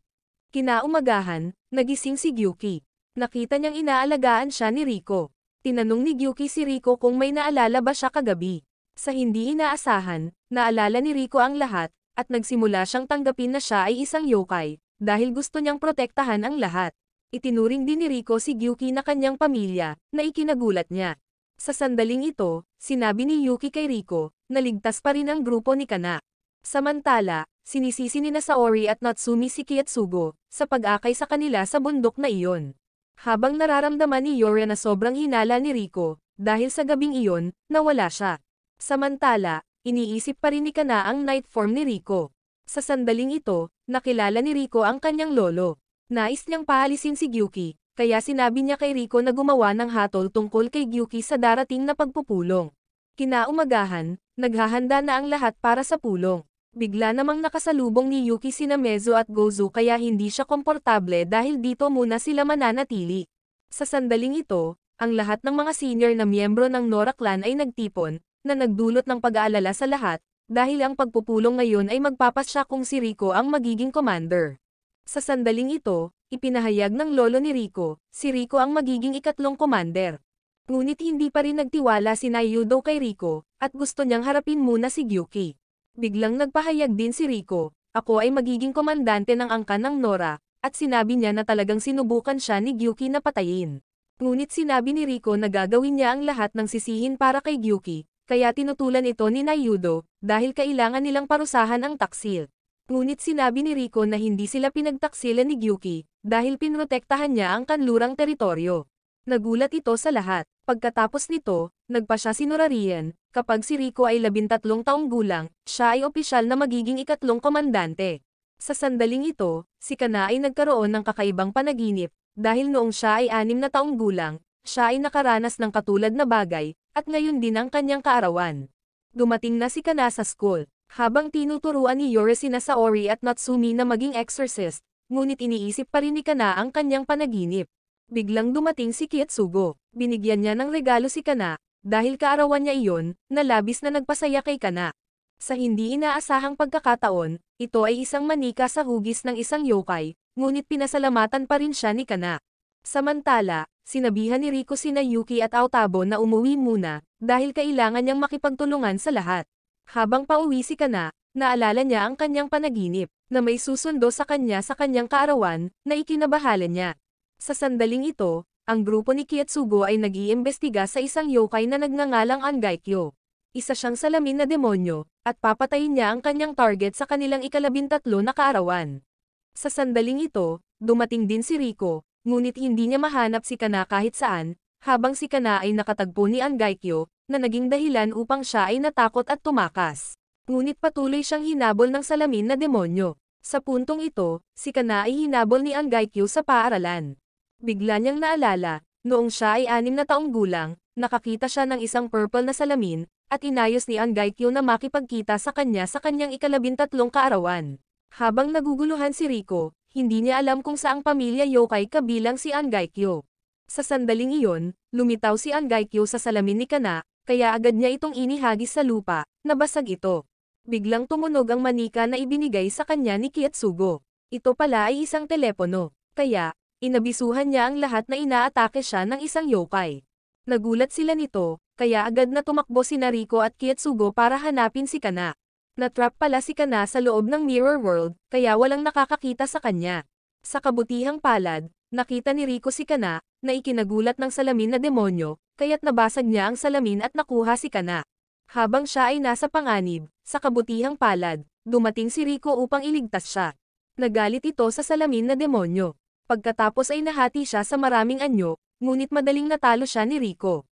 Kinaumagahan, nagising si Gyuki. Nakita niyang inaalagaan siya ni Riko. Tinanong ni Gyuki si Riko kung may naalala ba siya kagabi. Sa hindi inaasahan, naalala ni Riko ang lahat, at nagsimula siyang tanggapin na siya ay isang yokai, dahil gusto niyang protektahan ang lahat. Itinuring din ni Riko si Gyuki na kanyang pamilya, na ikinagulat niya. Sa sandaling ito, sinabi ni Yuki kay Riko, naligtas pa rin ang grupo ni Kana. Samantala, sinisisi ni Saori at Natsumi si Kiyotsugo, sa pag-akay sa kanila sa bundok na iyon. Habang nararamdaman ni Yora na sobrang hinala ni Riko, dahil sa gabing iyon, nawala siya. Samantala, iniisip pa rin ni Kana ang night form ni Riko. Sa sandaling ito, nakilala ni Riko ang kanyang lolo. Nais niyang paalisin si Gyuki, kaya sinabi niya kay Riko na gumawa ng hatol tungkol kay Gyuki sa darating na pagpupulong. Kinaumagahan, naghahanda na ang lahat para sa pulong. Bigla namang nakasalubong ni Yuki sina Mezo at Gozu kaya hindi siya komportable dahil dito muna sila mananatili. Sa sandaling ito, ang lahat ng mga senior na miyembro ng Nora Clan ay nagtipon, na nagdulot ng pag-aalala sa lahat, dahil ang pagpupulong ngayon ay magpapasya kung si Riko ang magiging commander. Sa sandaling ito, ipinahayag ng lolo ni Riko, si Riko ang magiging ikatlong commander. Ngunit hindi pa rin nagtiwala si Naiyudo kay Riko, at gusto niyang harapin muna si Gyuki. Biglang nagpahayag din si Riko, ako ay magiging komandante ng angkan ng Nora, at sinabi niya na talagang sinubukan siya ni Gyuki na patayin. Ngunit sinabi ni Riko na gagawin niya ang lahat ng sisihin para kay Gyuki, kaya tinutulan ito ni Naiyudo, dahil kailangan nilang parusahan ang taksil. Ngunit sinabi ni Riko na hindi sila pinagtaksilan ni Gyuki, dahil pinrotektahan niya ang kanlurang teritoryo. Nagulat ito sa lahat. Pagkatapos nito, nagpa siya si Norarian, kapag si Riko ay 13 taong gulang, siya ay opisyal na magiging ikatlong komandante. Sa sandaling ito, si Kana ay nagkaroon ng kakaibang panaginip, dahil noong siya ay 6 na taong gulang, siya ay nakaranas ng katulad na bagay, at ngayon din ang kanyang kaarawan. Dumating na si Kana sa school. Habang tinuturuan ni Yora sina Saori at Natsumi na maging exorcist, ngunit iniisip pa rin ni Kana ang kanyang panaginip. Biglang dumating si Kiyotsugo. Binigyan niya ng regalo si Kana, dahil kaarawan niya iyon, na labis na nagpasaya kay Kana. Sa hindi inaasahang pagkakataon, ito ay isang manika sa hugis ng isang yokai, ngunit pinasalamatan pa rin siya ni Kana. Samantala, sinabihan ni Riko sina Yuki at Aotabo na umuwi muna, dahil kailangan niyang makipagtulungan sa lahat. Habang pauwi si Kana, naalala niya ang kanyang panaginip, na may susundo sa kanyang kaarawan, na ikinabahala niya. Sa sandaling ito, ang grupo ni Kiyotsugo ay nag-iimbestiga sa isang yokai na nagngangalang Angaikyo. Isa siyang salamin na demonyo, at papatayin niya ang kanyang target sa kanilang ika-13 na kaarawan. Sa sandaling ito, dumating din si Riko, ngunit hindi niya mahanap si Kana kahit saan, habang si Kana ay nakatagpo ni Angaikyo, na naging dahilan upang siya ay natakot at tumakas. Ngunit patuloy siyang hinabol ng salamin na demonyo. Sa puntong ito, si Kana ay hinabol ni Angaikyo sa paaralan. Bigla niyang naalala, noong siya ay 6 na taong gulang, nakakita siya ng isang purple na salamin, at inayos ni Angaikyo na makipagkita sa kanyang ika-13 kaarawan. Habang naguguluhan si Rico, hindi niya alam kung saang pamilya yokai kabilang si Angaikyo. Sa sandaling iyon, lumitaw si Angaikyo sa salamin ni Kana, kaya agad niya itong inihagis sa lupa, nabasag ito. Biglang tumunog ang manika na ibinigay sa kanya ni Kietsugo. Ito pala ay isang telepono, kaya, inabisuhan niya ang lahat na inaatake siya ng isang yokai. Nagulat sila nito, kaya agad na tumakbo si Rico at Kietsugo para hanapin si Kana. Natrap pala si Kana sa loob ng mirror world, kaya walang nakakakita sa kanya. Sa kabutihang palad, nakita ni Rico si Kana, na ikinagulat ng salamin na demonyo, kaya't nabasag niya ang salamin at nakuha si Kana. Habang siya ay nasa panganib, sa kabutihang palad, dumating si Rico upang iligtas siya. Nagalit ito sa salamin na demonyo. Pagkatapos ay nahati siya sa maraming anyo, ngunit madaling natalo siya ni Rico.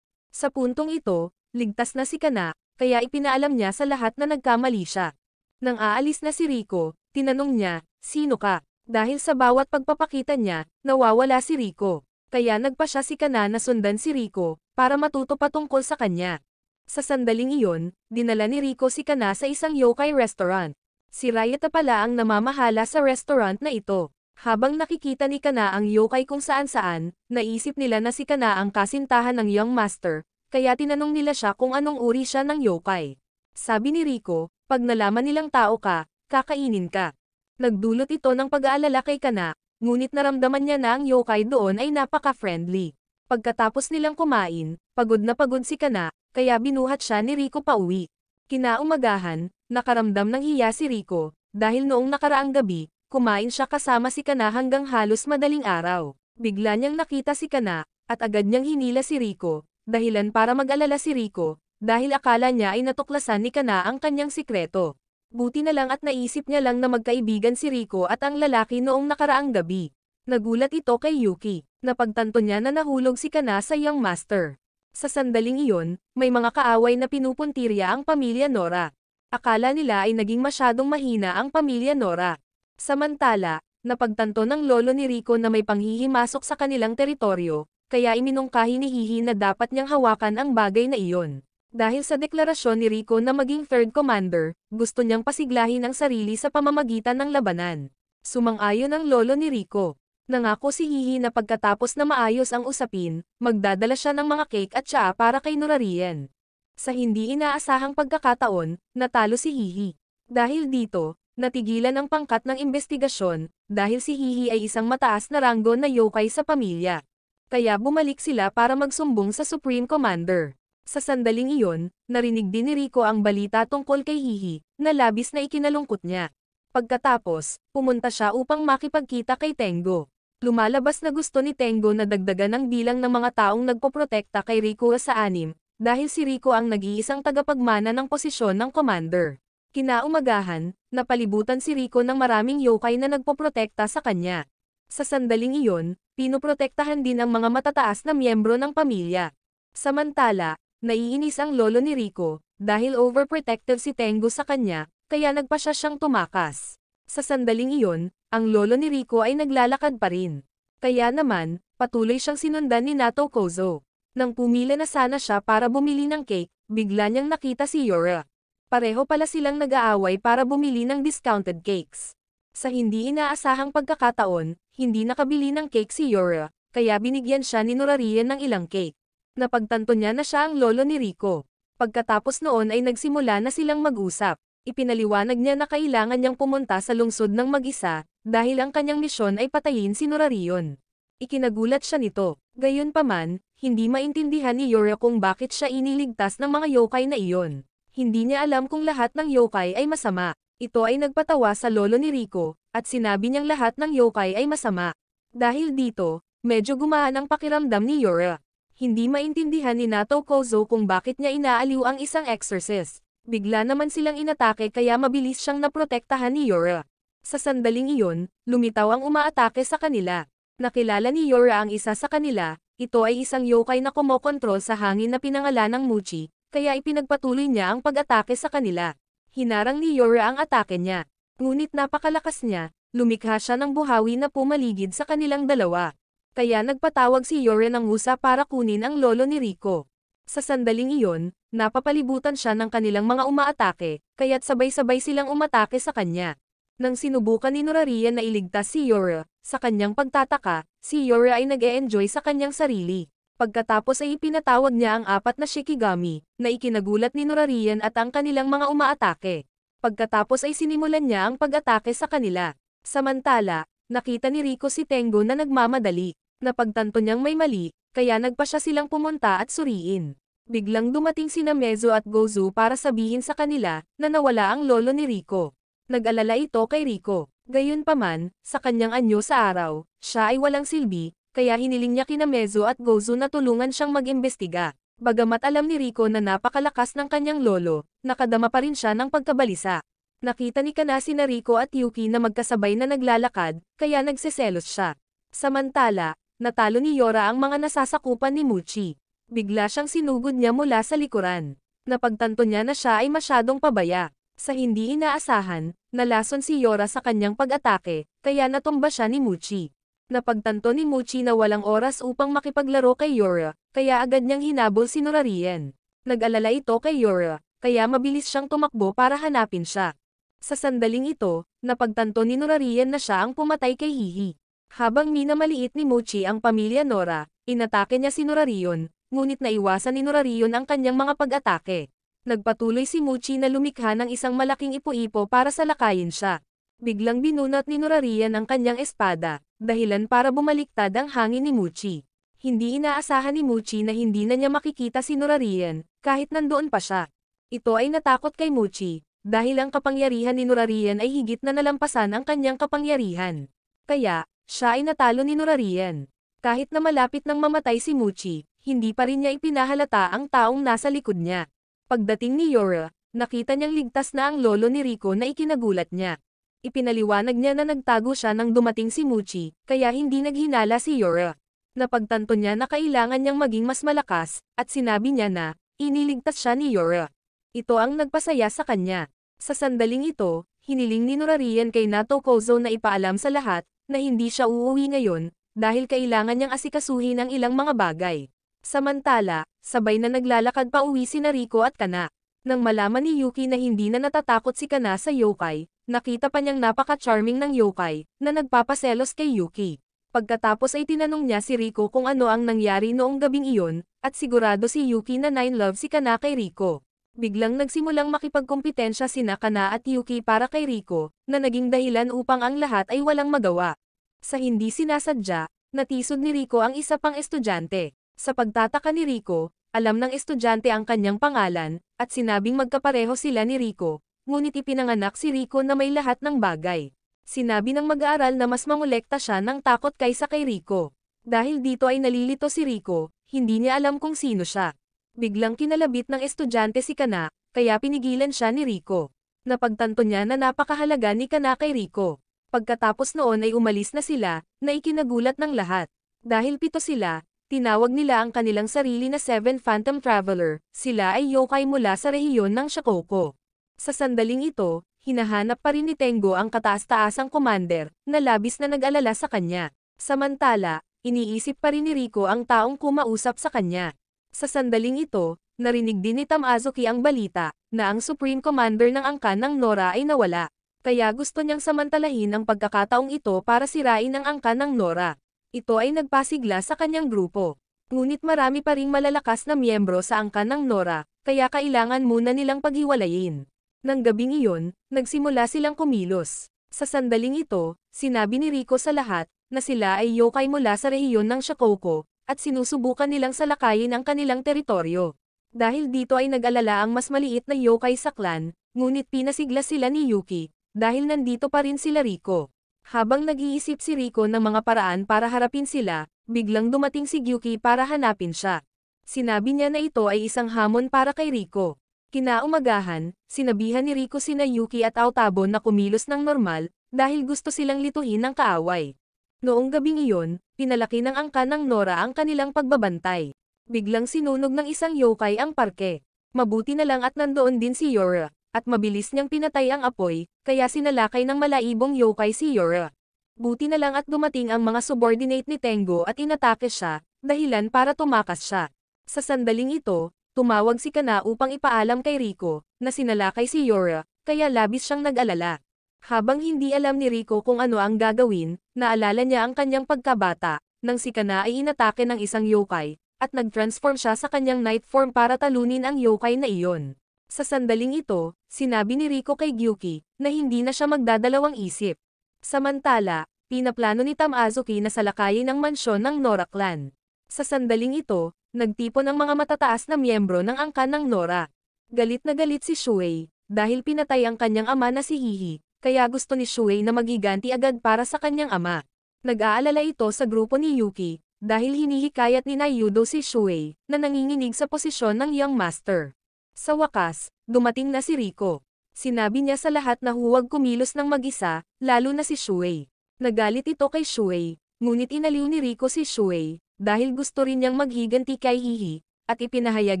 Sa puntong ito, ligtas na si Kana, kaya ipinaalam niya sa lahat na nagkamali siya. Nang aalis na si Rico, tinanong niya, "Sino ka?" Dahil sa bawat pagpapakita niya, nawawala si Rico. Kaya nagpa siya si Kana na sundan si Rico, para matuto patungkol sa kanya. Sa sandaling iyon, dinala ni Rico si Kana sa isang yokai restaurant. Si Ryota pala ang namamahala sa restaurant na ito. Habang nakikita ni Kana ang yokai kung saan-saan, naisip nila na si Kana ang kasintahan ng Young Master, kaya tinanong nila siya kung anong uri siya ng yokai. Sabi ni Rico, "Pag nalaman nilang tao ka, kakainin ka." Nagdulot ito ng pag-aalala kay Kana, ngunit naramdaman niya na ang yokai doon ay napaka-friendly. Pagkatapos nilang kumain, pagod na pagod si Kana, kaya binuhat siya ni Rico pauwi. Kinaumagahan, nakaramdam ng hiya si Rico, dahil noong nakaraang gabi, kumain siya kasama si Kana hanggang halos madaling araw. Bigla niyang nakita si Kana, at agad niyang hinila si Rico, dahilan para mag-alala si Rico, dahil akala niya ay natuklasan ni Kana ang kanyang sikreto. Buti na lang at naisip niya lang na magkaibigan si Rico at ang lalaki noong nakaraang gabi. Nagulat ito kay Yuki, napagtanto niya na nahulog si Kana sa Young Master. Sa sandaling iyon, may mga kaaway na pinupuntirya ang pamilya Nora. Akala nila ay naging masyadong mahina ang pamilya Nora. Samantala, napagtanto ng lolo ni Rico na may panghihimasok sa kanilang teritoryo, kaya iminungkahi ni Hihi na dapat niyang hawakan ang bagay na iyon. Dahil sa deklarasyon ni Rico na maging third commander, gusto niyang pasiglahin ang sarili sa pamamagitan ng labanan. Sumang-ayon ang lolo ni Rico. Nangako si Hihi na pagkatapos na maayos ang usapin, magdadala siya ng mga cake at tsaa para kay Norarian. Sa hindi inaasahang pagkakataon, natalo si Hihi. Dahil dito, natigilan ang pangkat ng investigasyon, dahil si Hihi ay isang mataas na ranggo na yokai sa pamilya. Kaya bumalik sila para magsumbong sa Supreme Commander. Sa sandaling iyon, narinig din ni Rico ang balita tungkol kay Hihi, na labis na ikinalungkot niya. Pagkatapos, pumunta siya upang makipagkita kay Tengo. Lumalabas na gusto ni Tengo na dagdagan ang bilang ng mga taong nagpoprotekta kay Rico sa 6, dahil si Rico ang nag-iisang tagapagmana ng posisyon ng commander. Kinaumagahan, napalibutan si Rico ng maraming yokai na nagpoprotekta sa kanya. Sa sandaling iyon, pinoprotektahan din ang mga matataas na miyembro ng pamilya. Samantala, naiinis ang lolo ni Rico, dahil overprotective si Tengo sa kanya, kaya nagpa siya siyang tumakas. Sa sandaling iyon, ang lolo ni Rico ay naglalakad pa rin. Kaya naman, patuloy siyang sinundan ni Nato Kozo. Nang pumila na sana siya para bumili ng cake, bigla niyang nakita si Yura. Pareho pala silang nag-aaway para bumili ng discounted cakes. Sa hindi inaasahang pagkakataon, hindi nakabili ng cake si Yura, kaya binigyan siya ni Norarian ng ilang cake. Napagtanto niya na siya ang lolo ni Rico. Pagkatapos noon ay nagsimula na silang mag-usap. Ipinaliwanag niya na kailangan niyang pumunta sa lungsod ng mag-isa, dahil ang kanyang misyon ay patayin si Norarion. Ikinagulat siya nito. Gayunpaman, hindi maintindihan ni Yura kung bakit siya iniligtas ng mga yokai na iyon. Hindi niya alam kung lahat ng yokai ay masama. Ito ay nagpatawa sa lolo ni Rico, at sinabi niyang lahat ng yokai ay masama. Dahil dito, medyo gumaan ang pakiramdam ni Yura. Hindi maintindihan ni Nato Kozo kung bakit niya inaaliw ang isang exorcist. Bigla naman silang inatake kaya mabilis siyang naprotektahan ni Yura. Sa sandaling iyon, lumitaw ang umaatake sa kanila. Nakilala ni Yura ang isa sa kanila, ito ay isang yokai na kumokontrol sa hangin na pinangalan ng Muchi, kaya ipinagpatuloy niya ang pag-atake sa kanila. Hinarang ni Yura ang atake niya. Ngunit napakalakas niya, lumikha siya ng buhawi na pumaligid sa kanilang dalawa. Kaya nagpatawag si Yura ng husa para kunin ang lolo ni Rico. Sa sandaling iyon, napapalibutan siya ng kanilang mga umaatake, kaya't sabay-sabay silang umatake sa kanya. Nang sinubukan ni Norarian na iligtas si Yura, sa kanyang pagtataka, si Yura ay nag-e-enjoy sa kanyang sarili. Pagkatapos ay ipinatawag niya ang 4 na Shikigami, na ikinagulat ni Norarian at ang kanilang mga umaatake. Pagkatapos ay sinimulan niya ang pag-atake sa kanila. Samantala, nakita ni Rico si Tengo na nagmamadali. Napagtanto niyang may mali, kaya nagpa siya silang pumunta at suriin. Biglang dumating sina Mezo at Gozu para sabihin sa kanila na nawala ang lolo ni Rico. Nag-alala ito kay Rico. Gayunpaman, sa kanyang anyo sa araw, siya ay walang silbi, kaya hiniling niya kina Mezo at Gozu na tulungan siyang mag-imbestiga. Bagamat alam ni Rico na napakalakas ng kanyang lolo, nakadama pa rin siya ng pagkabalisa. Nakita ni Kana sina Rico at Yuki na magkasabay na naglalakad, kaya nagseselos siya. Samantala, natalo ni Yora ang mga nasasakupan ni Muchi. Bigla siyang sinugod niya mula sa likuran. Napagtanto niya na siya ay masyadong pabaya. Sa hindi inaasahan, nalason si Yora sa kanyang pag-atake, kaya natumba siya ni Muchi. Napagtanto ni Muchi na walang oras upang makipaglaro kay Yora, kaya agad niyang hinabol si Norarian. Nag-alala ito kay Yora, kaya mabilis siyang tumakbo para hanapin siya. Sa sandaling ito, napagtanto ni Norarian na siya ang pumatay kay Hihi. Habang minamaliit ni Muchi ang pamilya Nora, inatake niya si Norarion, ngunit naiwasan ni Norarion ang kanyang mga pag-atake. Nagpatuloy si Muchi na lumikha ng isang malaking ipo-ipo para salakayin siya. Biglang binunot ni Norarian ang kanyang espada, dahilan para bumaliktad ang hangin ni Muchi. Hindi inaasahan ni Muchi na hindi na niya makikita si Norarian, kahit nandoon pa siya. Ito ay natakot kay Muchi, dahil ang kapangyarihan ni Norarian ay higit na nalampasan ang kanyang kapangyarihan. Kaya, siya ay natalo ni Norarian. Kahit na malapit nang mamatay si Muchi, hindi pa rin niya ipinahalata ang taong nasa likod niya. Pagdating ni Yora, nakita niyang ligtas na ang lolo ni Rico na ikinagulat niya. Ipinaliwanag niya na nagtago siya nang dumating si Muchi, kaya hindi naghinala si Yora. Napagtanto niya na kailangan niyang maging mas malakas, at sinabi niya na, iniligtas siya ni Yora. Ito ang nagpasaya sa kanya. Sa sandaling ito, hiniling ni Norarian kay Nato Kozo na ipaalam sa lahat, na hindi siya uuwi ngayon, dahil kailangan niyang asikasuhin ang ilang mga bagay. Samantala, sabay na naglalakad pa uwi sina Rico at Kana. Nang malaman ni Yuki na hindi na natatakot si Kana sa yokai, nakita pa niyang napaka-charming ng yokai, na nagpapaselos kay Yuki. Pagkatapos ay tinanong niya si Rico kung ano ang nangyari noong gabing iyon, at sigurado si Yuki na nine-love si Kana kay Rico. Biglang nagsimulang makipagkompetensya sina Kana at Yuki para kay Rico, na naging dahilan upang ang lahat ay walang magawa. Sa hindi sinasadya, natisod ni Rico ang isa pang estudyante. Sa pagtataka ni Rico, alam ng estudyante ang kanyang pangalan, at sinabing magkapareho sila ni Rico, ngunit ipinanganak si Rico na may lahat ng bagay. Sinabi ng mag-aaral na mas mangolekta siya ng takot kaysa kay Rico. Dahil dito ay nalilito si Rico, hindi niya alam kung sino siya. Biglang kinalabit ng estudyante si Kana, kaya pinigilan siya ni Rico. Napagtanto niya na napakahalaga ni Kana kay Rico. Pagkatapos noon ay umalis na sila, na ikinagulat ng lahat. Dahil 7 sila, tinawag nila ang kanilang sarili na 7 Phantom Traveler, sila ay yokai mula sa rehiyon ng Shikoku. Sa sandaling ito, hinahanap pa rin ni Tengo ang kataas-taasang commander, na labis na nag-alala sa kanya. Samantala, iniisip pa rin ni Rico ang taong kumausap sa kanya. Sa sandaling ito, narinig din ni Tamazuki ang balita, na ang Supreme Commander ng angkan ng Nora ay nawala. Kaya gusto niyang samantalahin ang pagkakataong ito para sirain ang angkan ng Nora. Ito ay nagpasigla sa kanyang grupo. Ngunit marami pa ring malalakas na miyembro sa angkan ng Nora, kaya kailangan muna nilang paghiwalayin. Nang gabing iyon, nagsimula silang kumilos. Sa sandaling ito, sinabi ni Rico sa lahat, na sila ay yokai mula sa rehiyon ng Shikoku, at sinusubukan nilang salakayin ang kanilang teritoryo. Dahil dito ay nag-alala ang mas maliit na yokai sa clan, ngunit pinasigla sila ni Yuki, dahil nandito pa rin sila Rico. Habang nag-iisip si Rico ng mga paraan para harapin sila, biglang dumating si Gyuki para hanapin siya. Sinabi niya na ito ay isang hamon para kay Rico. Kinaumagahan, sinabihan ni Rico sina Yuki at Aotabo na kumilos ng normal, dahil gusto silang lituhin ng kaaway. Noong gabing iyon, pinalaki ng angkan ng Nora ang kanilang pagbabantay. Biglang sinunog ng isang yokai ang parke. Mabuti na lang at nandoon din si Yora, at mabilis niyang pinatay ang apoy, kaya sinalakay ng malaibong yokai si Yora. Buti na lang at dumating ang mga subordinate ni Tengo at inatake siya, dahilan para tumakas siya. Sa sandaling ito, tumawag si Kana upang ipaalam kay Rico, na sinalakay si Yora, kaya labis siyang nag-alala. Habang hindi alam ni Rico kung ano ang gagawin, naalala niya ang kanyang pagkabata, nang si Kana ay inatake ng isang yokai, at nag-transform siya sa kanyang night form para talunin ang yokai na iyon. Sa sandaling ito, sinabi ni Rico kay Gyuki, na hindi na siya magdadalawang isip. Samantala, pinaplano ni Tamazuki na salakayin ang mansyon ng Nora clan. Sa sandaling ito, nagtipon ang mga matataas na miyembro ng angkan ng Nora. Galit na galit si Shuei, dahil pinatay ang kanyang ama na si Hihi, kaya gusto ni Shuei na maghiganti agad para sa kanyang ama. Nag-aalala ito sa grupo ni Yuki, dahil hinihikayat ni Naiyudo si Shuei, na nanginginig sa posisyon ng Young Master. Sa wakas, dumating na si Rico. Sinabi niya sa lahat na huwag kumilos ng mag-isa, lalo na si Shuei. Nagalit ito kay Shuei, ngunit inaliw ni Rico si Shuei, dahil gusto rin niyang maghiganti kay Hihi, at ipinahayag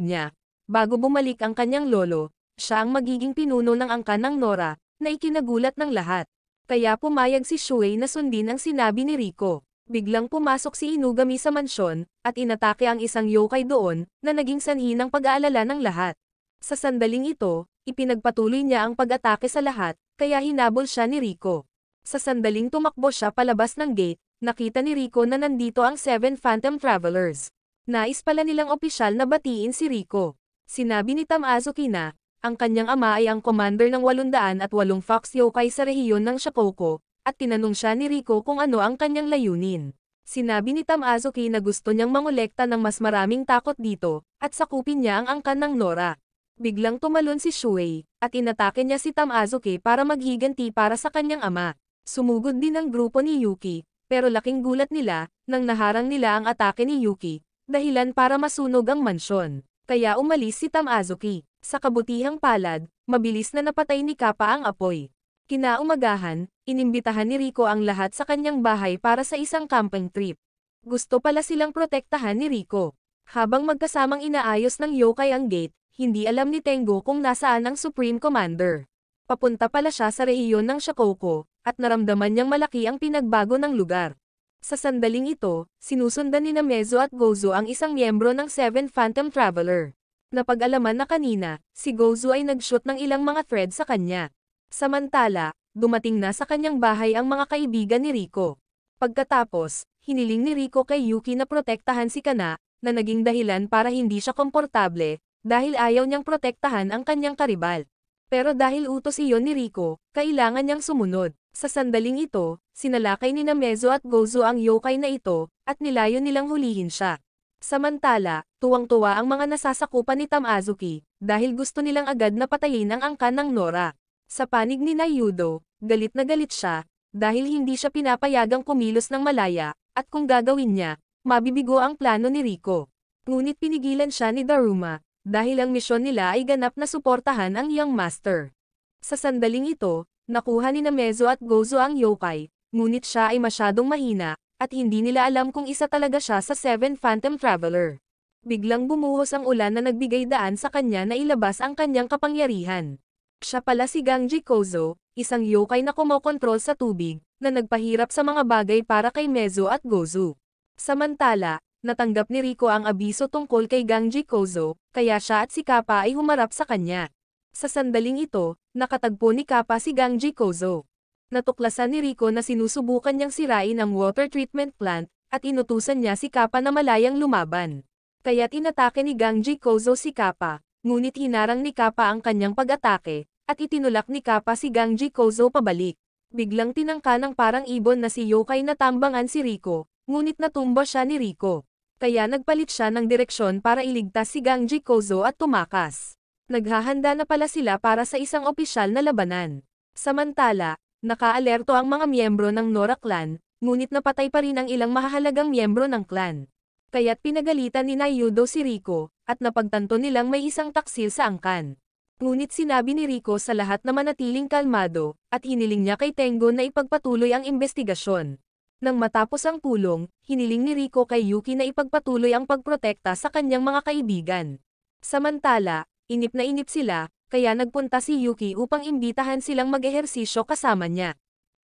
niya, bago bumalik ang kanyang lolo, siya ang magiging pinuno ng angkan ng Nora, na ikinagulat ng lahat. Kaya pumayag si Shuei na sundin ang sinabi ni Rico. Biglang pumasok si Inugami sa mansyon, at inatake ang isang yokai doon, na naging sanhi ng pag-aalala ng lahat. Sa sandaling ito, ipinagpatuloy niya ang pag-atake sa lahat, kaya hinabol siya ni Rico. Sa sandaling tumakbo siya palabas ng gate, nakita ni Rico na nandito ang 7 Phantom Travelers. Nais pala nilang opisyal na batiin si Rico. Sinabi ni Tamazuki na, ang kanyang ama ay ang commander ng 808 Fox Yokai sa rehiyon ng Shikoku, at tinanong siya ni Rico kung ano ang kanyang layunin. Sinabi ni Tamazuki na gusto niyang mangolekta ng mas maraming takot dito, at sakupin niya ang angkan ng Nora. Biglang tumalon si Shuei, at inatake niya si Tamazuki para maghiganti para sa kanyang ama. Sumugod din ang grupo ni Yuki, pero laking gulat nila, nang naharang nila ang atake ni Yuki, dahilan para masunog ang mansyon. Kaya umalis si Tamazuki. Sa kabutihang palad, mabilis na napatay ni Kappa ang apoy. Kinaumagahan, inimbitahan ni Rico ang lahat sa kanyang bahay para sa isang camping trip. Gusto pala silang protektahan ni Rico. Habang magkasamang inaayos ng yokai ang gate, hindi alam ni Tengo kung nasaan ang Supreme Commander. Papunta pala siya sa rehiyon ng Shikoku, at naramdaman niyang malaki ang pinagbago ng lugar. Sa sandaling ito, sinusundan ni Mezo at Gozo ang isang miyembro ng 7 Phantom Traveler. Napag-alaman na kanina, si Gozo ay nag-shoot ng ilang mga thread sa kanya. Samantala, dumating na sa kanyang bahay ang mga kaibigan ni Rico. Pagkatapos, hiniling ni Rico kay Yuki na protektahan si Kana, na naging dahilan para hindi siya komportable, dahil ayaw niyang protektahan ang kanyang karibal. Pero dahil utos iyon ni Rico, kailangan niyang sumunod. Sa sandaling ito, sinalakay ni Mezo at Gozo ang yokai na ito, at nilayon nilang hulihin siya. Samantala, tuwang-tuwa ang mga nasasakupan ni Tamazuki, dahil gusto nilang agad na patayin ang angkan ng Nora. Sa panig ni Naiyudo, galit na galit siya, dahil hindi siya pinapayagang kumilos ng malaya, at kung gagawin niya, mabibigo ang plano ni Rico. Ngunit pinigilan siya ni Daruma, dahil ang misyon nila ay ganap na suportahan ang Young Master. Sa sandaling ito, nakuha ni Mezo at Gozo ang yokai, ngunit siya ay masyadong mahina, at hindi nila alam kung isa talaga siya sa 7 Phantom Traveler. Biglang bumuhos ang ulan na nagbigay daan sa kanya na ilabas ang kanyang kapangyarihan. Siya pala si Ganji Kozo, isang yokai na kumokontrol sa tubig, na nagpahirap sa mga bagay para kay Mezo at Gozo. Samantala, natanggap ni Rico ang abiso tungkol kay Ganji Kozo, kaya siya at si Kappa ay humarap sa kanya. Sa sandaling ito, nakatagpo ni Kappa si Ganji Kozo. Natuklasan ni Rico na sinusubukan niyang sirain ang water treatment plant, at inutusan niya si Kappa na malayang lumaban. Kaya't inatake ni Ganji Kozo si Kappa, ngunit hinarang ni Kappa ang kanyang pag-atake, at itinulak ni Kappa si Ganji Kozo pabalik. Biglang tinangka ng parang ibon na si yokai na tambangan si Rico, ngunit natumba siya ni Rico. Kaya nagpalit siya ng direksyon para iligtas si Ganji Kozo at tumakas. Naghahanda na pala sila para sa isang opisyal na labanan. Samantala, nakaalerto ang mga miyembro ng Nora clan, ngunit napatay pa rin ang ilang mahahalagang miyembro ng clan. Kaya't pinagalitan ni Naiyudo si Rico, at napagtanto nilang may isang taksil sa angkan. Ngunit sinabi ni Rico sa lahat na manatiling kalmado, at hiniling niya kay Tengo na ipagpatuloy ang investigasyon. Nang matapos ang pulong, hiniling ni Rico kay Yuki na ipagpatuloy ang pagprotekta sa kanyang mga kaibigan. Samantala, inip na inip sila, kaya nagpunta si Yuki upang imbitahan silang mag-ehersisyo kasama niya.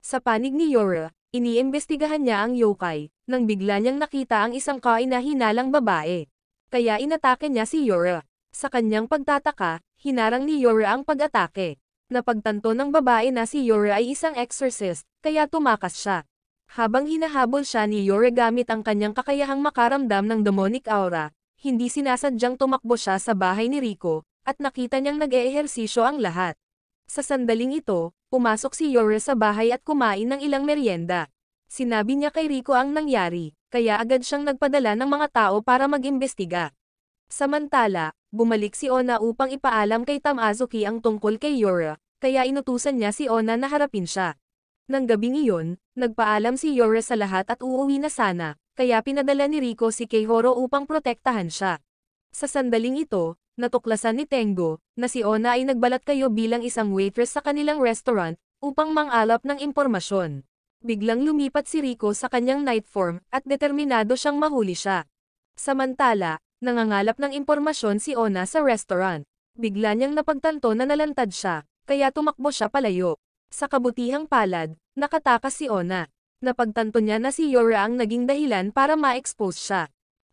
Sa panig ni Yora, iniimbestigahan niya ang yokai, nang bigla niyang nakita ang isang kaina-hinalang babae. Kaya inatake niya si Yora. Sa kanyang pagtataka, hinarang ni Yora ang pag-atake. Napagtanto ng babae na si Yore ay isang exorcist, kaya tumakas siya. Habang hinahabol siya ni Yore gamit ang kanyang kakayahang makaramdam ng demonic aura, hindi sinasadyang tumakbo siya sa bahay ni Rico, at nakita niyang nag-eehersisyo ang lahat. Sa sandaling ito, pumasok si Yore sa bahay at kumain ng ilang merienda. Sinabi niya kay Rico ang nangyari, kaya agad siyang nagpadala ng mga tao para mag-imbestiga. Samantala, bumalik si Onna upang ipaalam kay Tamazuki ang tungkol kay Yore, kaya inutusan niya si Onna na harapin siya. Nang gabing iyon, nagpaalam si Yore sa lahat at uuwi na sana, kaya pinadala ni Rico si Keihoro upang protektahan siya. Sa sandaling ito, natuklasan ni Tengo, na si Onna ay nagbalat kayo bilang isang waitress sa kanilang restaurant, upang mangalap ng impormasyon. Biglang lumipat si Rico sa kanyang night form, at determinado siyang mahuli siya. Samantala, nangangalap ng impormasyon si Onna sa restaurant. Bigla niyang napagtanto na nalantad siya, kaya tumakbo siya palayo. Sa kabutihang palad, nakatakas si Onna. Napagtanto niya na si Yore ang naging dahilan para ma-expose siya.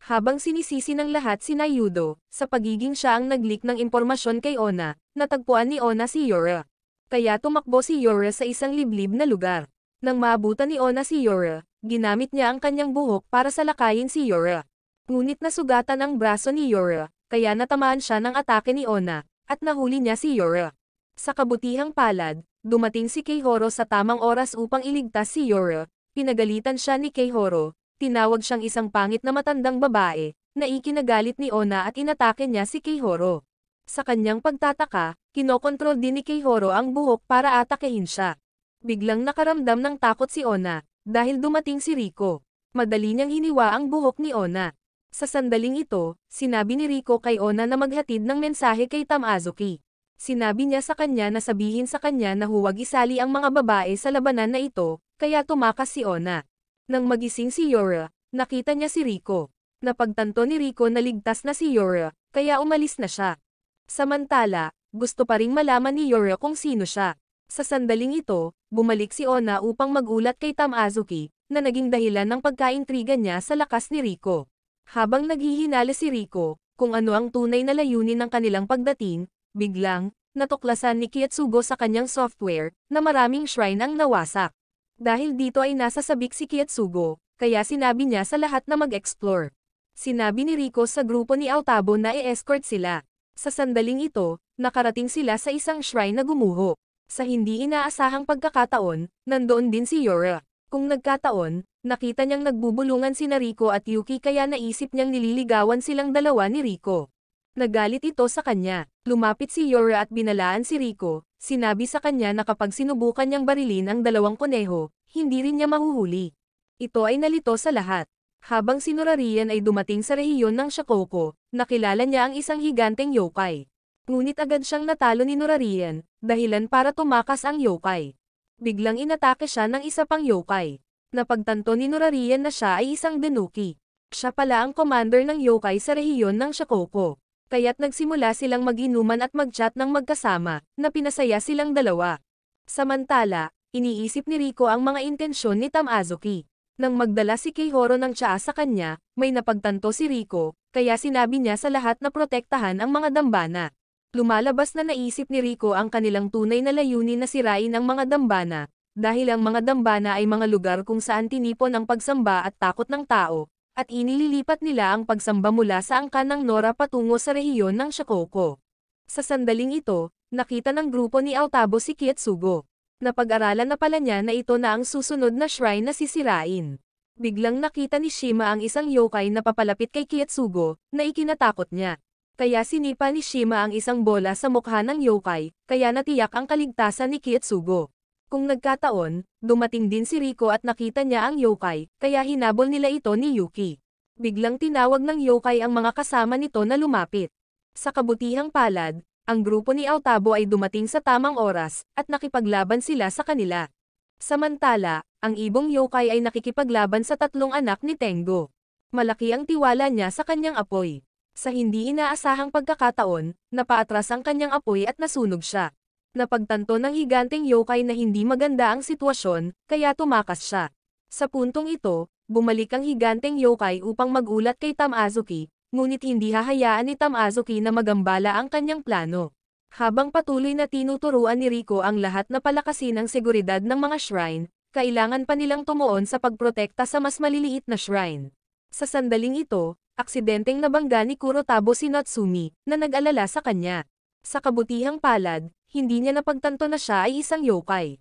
Habang sinisisi ng lahat si Yudo, sa pagiging siya ang nag-leak ng impormasyon kay Onna, natagpuan ni Onna si Yore. Kaya tumakbo si Yore sa isang liblib na lugar. Nang maabutan ni Onna si Yore, ginamit niya ang kanyang buhok para salakayin si Yore. Ngunit nasugatan ang braso ni Yore, kaya natamaan siya ng atake ni Onna, at nahuli niya si Yore. Sa kabutihang palad, dumating si Keihoro sa tamang oras upang iligtas si Yore. Pinagalitan siya ni Keihoro, tinawag siyang isang pangit na matandang babae, na ikinagalit ni Onna at inatake niya si Keihoro. Sa kanyang pagtataka, kinokontrol din ni Keihoro ang buhok para atakehin siya. Biglang nakaramdam ng takot si Onna, dahil dumating si Rico. Madali niyang hiniwa ang buhok ni Onna. Sa sandaling ito, sinabi ni Rico kay Onna na maghatid ng mensahe kay Tamazuki. Sinabi niya sa kanya na sabihin sa kanya na huwag isali ang mga babae sa labanan na ito, kaya tumakas si Onna. Nang magising si Yore, nakita niya si Rico. Napagtanto ni Rico na ligtas na si Yore, kaya umalis na siya. Samantala, gusto pa ring malaman ni Yore kung sino siya. Sa sandaling ito, bumalik si Onna upang magulat kay Tamazuki, na naging dahilan ng pagkaintriga niya sa lakas ni Rico. Habang naghihinala si Rico, kung ano ang tunay na layunin ng kanilang pagdating, biglang, natuklasan ni Kietsugo sa kanyang software, na maraming shrine ang nawasak. Dahil dito ay nasa sabik si Kietsugo, kaya sinabi niya sa lahat na mag-explore. Sinabi ni Rico sa grupo ni Aotabo na i-escort sila. Sa sandaling ito, nakarating sila sa isang shrine na gumuho. Sa hindi inaasahang pagkakataon, nandoon din si Yore. Kung nagkataon, nakita niyang nagbubulungan sina Rico at Yuki kaya naisip niyang nililigawan silang dalawa ni Rico. Nagalit ito sa kanya. Lumapit si Yore at binalaan si Rico. Sinabi sa kanya na kapag sinubukan niyang barilin ang dalawang kuneho, hindi rin niya mahuhuli. Ito ay nalito sa lahat. Habang si Norarian ay dumating sa rehiyon ng Shikoku, nakilala niya ang isang higanteng yokai. Ngunit agad siyang natalo ni Norarian, dahilan para tumakas ang yokai. Biglang inatake siya ng isa pang yokai. Napagtanto ni Norarian na siya ay isang Denuki. Siya pala ang commander ng yokai sa rehiyon ng Shikoku. Kaya't nagsimula silang mag-inuman at mag-chat ng magkasama, na pinasaya silang dalawa. Samantala, iniisip ni Rico ang mga intensyon ni Tamazuki. Nang magdala si Keihoro ng tsaa sa kanya, may napagtanto si Rico, kaya sinabi niya sa lahat na protektahan ang mga dambana. Lumalabas na naisip ni Rico ang kanilang tunay na layunin na sirain ang mga dambana, dahil ang mga dambana ay mga lugar kung saan tinipon ang pagsamba at takot ng tao, at inililipat nila ang pagsamba mula sa angkan ng Nora patungo sa rehiyon ng Shikoku. Sa sandaling ito, nakita ng grupo ni Aotabo si Kietsugo. Napag-aralan na pala niya na ito na ang susunod na shrine na sisirain. Biglang nakita ni Shima ang isang yokai na papalapit kay Kietsugo, na ikinatakot niya. Kaya sinipa ni Shima ang isang bola sa mukha ng yokai, kaya natiyak ang kaligtasan ni Kietsugo. Kung nagkataon, dumating din si Rico at nakita niya ang yokai, kaya hinabol nila ito ni Yuki. Biglang tinawag ng yokai ang mga kasama nito na lumapit. Sa kabutihang palad, ang grupo ni Aotabo ay dumating sa tamang oras, at nakipaglaban sila sa kanila. Samantala, ang ibong yokai ay nakikipaglaban sa tatlong anak ni Tengo. Malaki ang tiwala niya sa kanyang apoy. Sa hindi inaasahang pagkakataon, napaatras ang kanyang apoy at nasunog siya. Napagtanto ng higanteng yokai na hindi maganda ang sitwasyon, kaya tumakas siya. Sa puntong ito, bumalik ang higanteng yokai upang magulat kay Tamazuki, ngunit hindi hahayaan ni Tamazuki na magambala ang kanyang plano. Habang patuloy na tinuturuan ni Rico ang lahat na palakasin ang seguridad ng mga shrine, kailangan pa nilang tumuon sa pagprotekta sa mas maliliit na shrine. Sa sandaling ito, aksidenteng nabangga ni Kurotabo si Natsumi, na nag-alala sa kanya. Sa kabutihang palad, hindi niya napagtanto na siya ay isang yokai.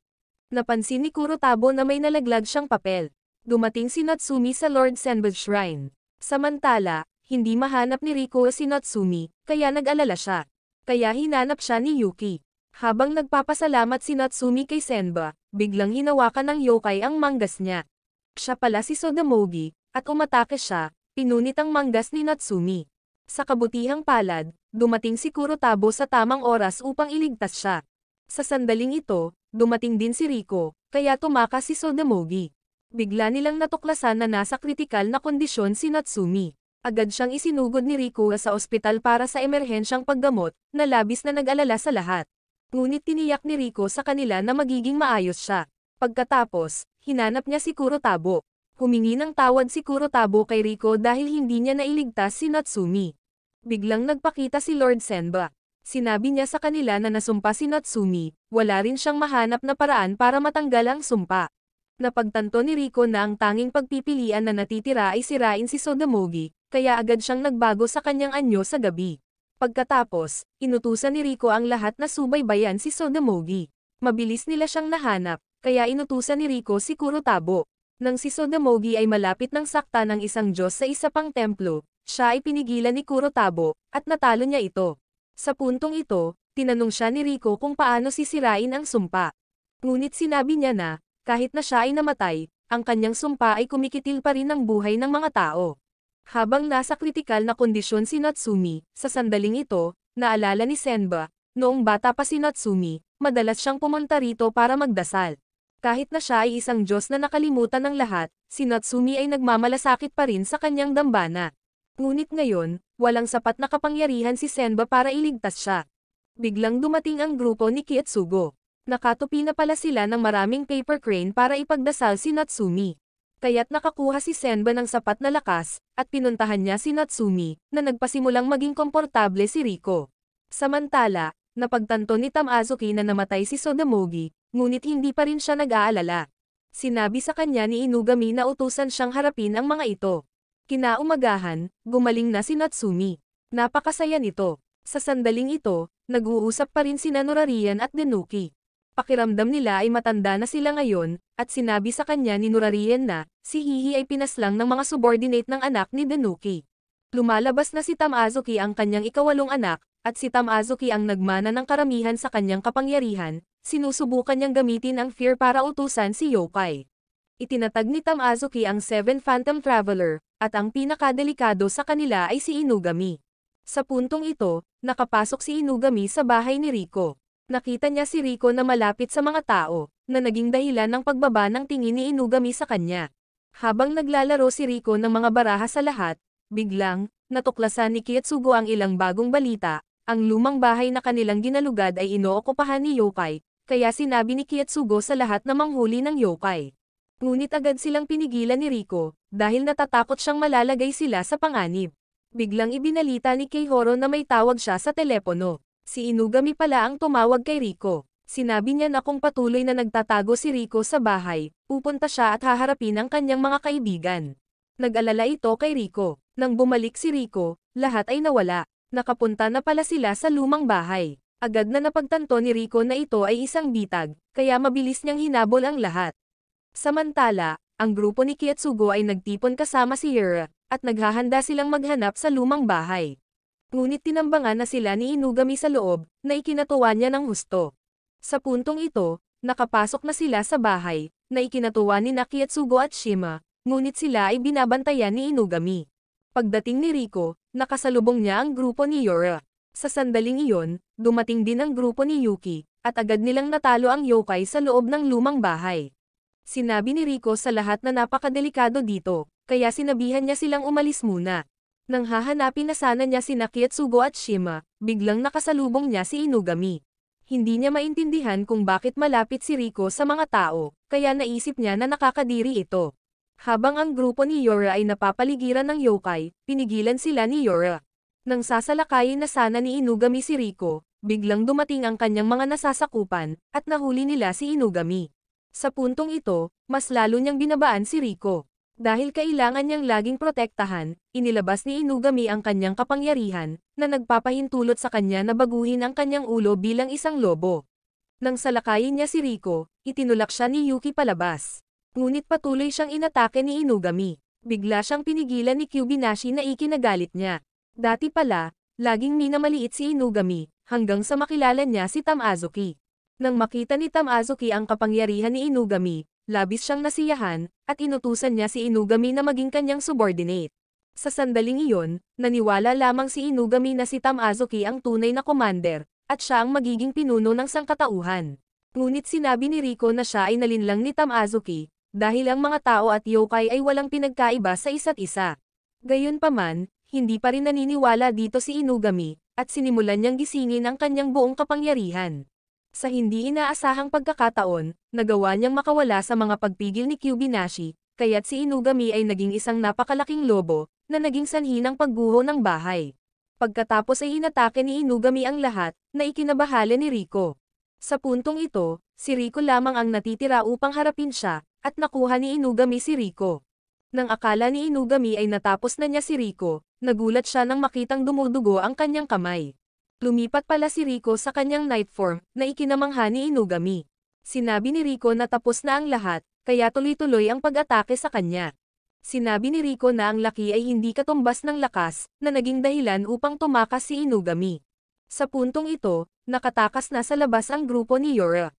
Napansin ni Kurotabo na may nalaglag siyang papel. Dumating si Natsumi sa Lord Senbad Shrine. Samantala, hindi mahanap ni Rico si Natsumi, kaya nag-alala siya. Kaya hinanap siya ni Yuki. Habang nagpapasalamat si Natsumi kay Senba, biglang hinawakan ng yokai ang manggas niya. Siya pala si Sodamogi, at umatake siya, pinunit ang manggas ni Natsumi. Sa kabutihang palad, dumating si Kurotabo sa tamang oras upang iligtas siya. Sa sandaling ito, dumating din si Rico, kaya tumakas si Sodamogi. Bigla nilang natuklasan na nasa kritikal na kondisyon si Natsumi. Agad siyang isinugod ni Rico sa ospital para sa emerhensyang paggamot, na labis na nag-alala sa lahat. Ngunit tiniyak ni Rico sa kanila na magiging maayos siya. Pagkatapos, hinanap niya si Kurotabo. Humingi ng tawad si Kurotabo kay Rico dahil hindi niya nailigtas si Natsumi. Biglang nagpakita si Lord Senba. Sinabi niya sa kanila na nasumpa si Natsumi, wala rin siyang mahanap na paraan para matanggal ang sumpa. Napagtanto ni Rico na ang tanging pagpipilian na natitira ay sirain si Sodamogi, kaya agad siyang nagbago sa kanyang anyo sa gabi. Pagkatapos, inutusan ni Rico ang lahat na subaybayan si Sodamogi. Mabilis nila siyang nahanap, kaya inutusan ni Rico si Kurotabo. Nang si Sodamogi ay malapit ng sakta ng isang Diyos sa isa pang templo, siya ay pinigilan ni Kurotabo, at natalo niya ito. Sa puntong ito, tinanong siya ni Rico kung paano sisirain ang sumpa. Ngunit sinabi niya na, kahit na siya ay namatay, ang kanyang sumpa ay kumikitil pa rin ng buhay ng mga tao. Habang nasa kritikal na kondisyon si Natsumi, sa sandaling ito, naalala ni Senba, noong bata pa si Natsumi, madalas siyang pumunta rito para magdasal. Kahit na siya ay isang Diyos na nakalimutan ng lahat, si Natsumi ay nagmamalasakit pa rin sa kanyang dambana. Ngunit ngayon, walang sapat na kapangyarihan si Senba para iligtas siya. Biglang dumating ang grupo ni Kietsugo. Nakatupi na pala sila ng maraming paper crane para ipagdasal si Natsumi. Kaya't nakakuha si Senba ng sapat na lakas, at pinuntahan niya si Natsumi, na nagpasimulang maging komportable si Rico. Samantala, napagtanto ni Tamazuki na namatay si Sodamogi, ngunit hindi pa rin siya nag-aalala. Sinabi sa kanya ni Inugami na utusan siyang harapin ang mga ito. Kinaumagahan, gumaling na si Natsumi. Napakasaya nito. Sa sandaling ito, nag-uusap pa rin sina Nurarian at Denuki. Pakiramdam nila ay matanda na sila ngayon, at sinabi sa kanya ni Nurarian na, si Hihi ay pinaslang ng mga subordinate ng anak ni Denuki. Lumalabas na si Tamazuki ang kanyang ikawalong anak, at si Tamazuki ang nagmana ng karamihan sa kanyang kapangyarihan, sinusubukan niyang gamitin ang fear para utusan si yokai. Itinatag ni Tamazuki ang 7 Phantom Traveler, at ang pinakadelikado sa kanila ay si Inugami. Sa puntong ito, nakapasok si Inugami sa bahay ni Rico. Nakita niya si Rico na malapit sa mga tao, na naging dahilan ng pagbaba ng tingin ni Inugami sa kanya. Habang naglalaro si Rico ng mga baraha sa lahat, biglang, natuklasan ni Kietsugo ang ilang bagong balita, ang lumang bahay na kanilang ginalugad ay inookupahan ni yokai, kaya sinabi ni Kietsugo sa lahat na manghuli ng yokai. Ngunit agad silang pinigilan ni Rico, dahil natatakot siyang malalagay sila sa panganib. Biglang ibinalita ni Keihoro na may tawag siya sa telepono. Si Inugami pala ang tumawag kay Rico. Sinabi niya na kung patuloy na nagtatago si Rico sa bahay, pupunta siya at haharapin ang kanyang mga kaibigan. Nag-alala ito kay Rico. Nang bumalik si Rico, lahat ay nawala. Nakapunta na pala sila sa lumang bahay. Agad na napagtanto ni Rico na ito ay isang bitag, kaya mabilis niyang hinabol ang lahat. Samantala, ang grupo ni Kietsugo ay nagtipon kasama si Yura, at naghahanda silang maghanap sa lumang bahay. Ngunit tinambangan na sila ni Inugami sa loob, na ikinatuwa niya ng husto. Sa puntong ito, nakapasok na sila sa bahay, na ikinatuwa ni Kietsugo at Shima, ngunit sila ay binabantayan ni Inugami. Pagdating ni Rico, nakasalubong niya ang grupo ni Yura. Sa sandaling iyon, dumating din ang grupo ni Yuki, at agad nilang natalo ang yokai sa loob ng lumang bahay. Sinabi ni Rico sa lahat na napakadelikado dito, kaya sinabihan niya silang umalis muna. Nang hahanapin na sana niya si Kietsugo at Shima, biglang nakasalubong niya si Inugami. Hindi niya maintindihan kung bakit malapit si Rico sa mga tao, kaya naisip niya na nakakadiri ito. Habang ang grupo ni Yura ay napapaligiran ng yokai, pinigilan sila ni Yura. Nang sasalakayin na sana ni Inugami si Rico, biglang dumating ang kanyang mga nasasakupan, at nahuli nila si Inugami. Sa puntong ito, mas lalo niyang binabaan si Rico. Dahil kailangan niyang laging protektahan, inilabas ni Inugami ang kanyang kapangyarihan, na nagpapahintulot sa kanya na baguhin ang kanyang ulo bilang isang lobo. Nang salakayin niya si Rico, itinulak siya ni Yuki palabas. Ngunit patuloy siyang inatake ni Inugami. Bigla siyang pinigilan ni Kyubinashi na ikinagalit niya. Dati pala, laging minamaliit si Inugami, hanggang sa makilala niya si Tamazuki. Nang makita ni Tamazuki ang kapangyarihan ni Inugami, labis siyang nasiyahan, at inutusan niya si Inugami na maging kanyang subordinate. Sa sandaling iyon, naniwala lamang si Inugami na si Tamazuki ang tunay na commander, at siya ang magiging pinuno ng sangkatauhan. Ngunit sinabi ni Rico na siya ay nalinlang ni Tamazuki, dahil ang mga tao at yokai ay walang pinagkaiba sa isa't isa. Gayunpaman, hindi pa rin naniniwala dito si Inugami, at sinimulan niyang gisingin ang kanyang buong kapangyarihan. Sa hindi inaasahang pagkakataon, nagawa niyang makawala sa mga pagpigil ni Kyubinashi, kaya't si Inugami ay naging isang napakalaking lobo, na naging sanhi ng pagguho ng bahay. Pagkatapos ay inatake ni Inugami ang lahat, na ikinabahala ni Rico. Sa puntong ito, si Rico lamang ang natitira upang harapin siya, at nakuha ni Inugami si Rico. Nang akala ni Inugami ay natapos na niya si Rico, nagulat siya nang makitang dumudugo ang kanyang kamay. Lumipat pala si Rico sa kanyang night form, na ikinamangha ni Inugami. Sinabi ni Rico na tapos na ang lahat, kaya tuloy-tuloy ang pag-atake sa kanya. Sinabi ni Rico na ang laki ay hindi katumbas ng lakas, na naging dahilan upang tumakas si Inugami. Sa puntong ito, nakatakas na sa labas ang grupo ni Yura.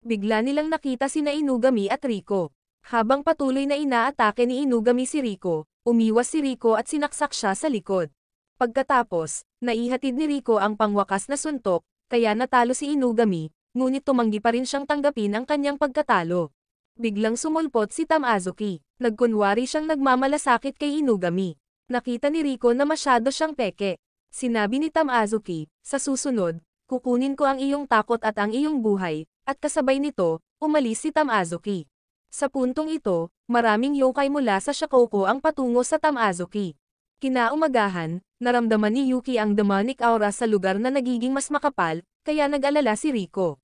Bigla nilang nakita sina Inugami at Rico. Habang patuloy na inaatake ni Inugami si Rico, umiwas si Rico at sinaksak siya sa likod. Pagkatapos, naihatid ni Rico ang pangwakas na suntok, kaya natalo si Inugami, ngunit tumanggi pa rin siyang tanggapin ang kanyang pagkatalo. Biglang sumulpot si Tamazuki. Nagkunwari siyang nagmamalasakit kay Inugami. Nakita ni Rico na masyado siyang peke. Sinabi ni Tamazuki, sa susunod, kukunin ko ang iyong takot at ang iyong buhay, at kasabay nito, umalis si Tamazuki. Sa puntong ito, maraming yokai mula sa Shikoku ang patungo sa Tamazuki. Kinaumagahan, naramdaman ni Yuki ang demonic aura sa lugar na nagiging mas makapal, kaya nag-alala si Rico.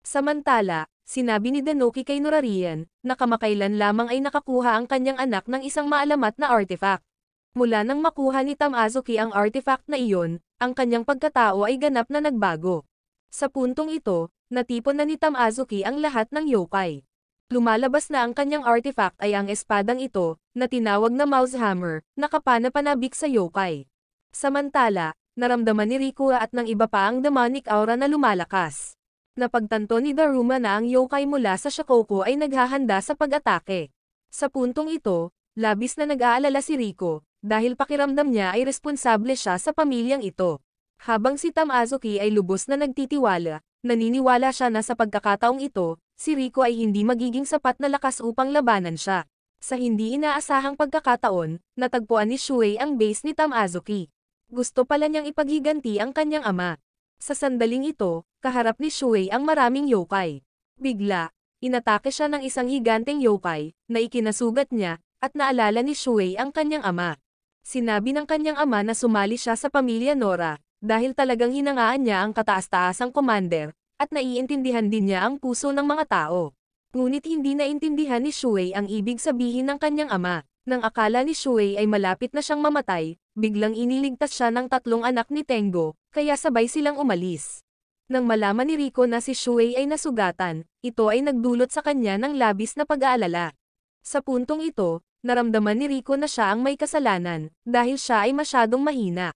Samantala, sinabi ni Denoki kay Norarian, na kamakailan lamang ay nakakuha ang kanyang anak ng isang maalamat na artifact. Mula nang makuha ni Tamazuki ang artifact na iyon, ang kanyang pagkatao ay ganap na nagbago. Sa puntong ito, natipon na ni Tamazuki ang lahat ng yokai. Lumalabas na ang kanyang artifact ay ang espadang ito, na tinawag na Mouse Hammer, na kapana-panabik sa yokai. Samantala, naramdaman ni Rico at ng iba pa ang demonic aura na lumalakas. Napagtanto ni Daruma na ang yokai mula sa Shikoku ay naghahanda sa pag-atake. Sa puntong ito, labis na nag-aalala si Rico, dahil pakiramdam niya ay responsable siya sa pamilyang ito. Habang si Tamazuki ay lubos na nagtitiwala, naniniwala siya na sa pagkakataong ito, si Rico ay hindi magiging sapat na lakas upang labanan siya. Sa hindi inaasahang pagkakataon, natagpuan ni Shuei ang base ni Tamazuki. Gusto pala niyang ipaghiganti ang kanyang ama. Sa sandaling ito, kaharap ni Shuei ang maraming yokai. Bigla, inatake siya ng isang higanteng yokai, na ikinasugat niya, at naalala ni Shuei ang kanyang ama. Sinabi ng kanyang ama na sumali siya sa pamilya Nora, dahil talagang hinangaan niya ang kataas-taasang commander, at naiintindihan din niya ang puso ng mga tao. Ngunit hindi naintindihan ni Shuei ang ibig sabihin ng kanyang ama. Nang akala ni Shuei ay malapit na siyang mamatay, biglang iniligtas siya ng 3 anak ni Tengo, kaya sabay silang umalis. Nang malaman ni Rico na si Shuei ay nasugatan, ito ay nagdulot sa kanya ng labis na pag-aalala. Sa puntong ito, naramdaman ni Rico na siya ang may kasalanan, dahil siya ay masyadong mahina.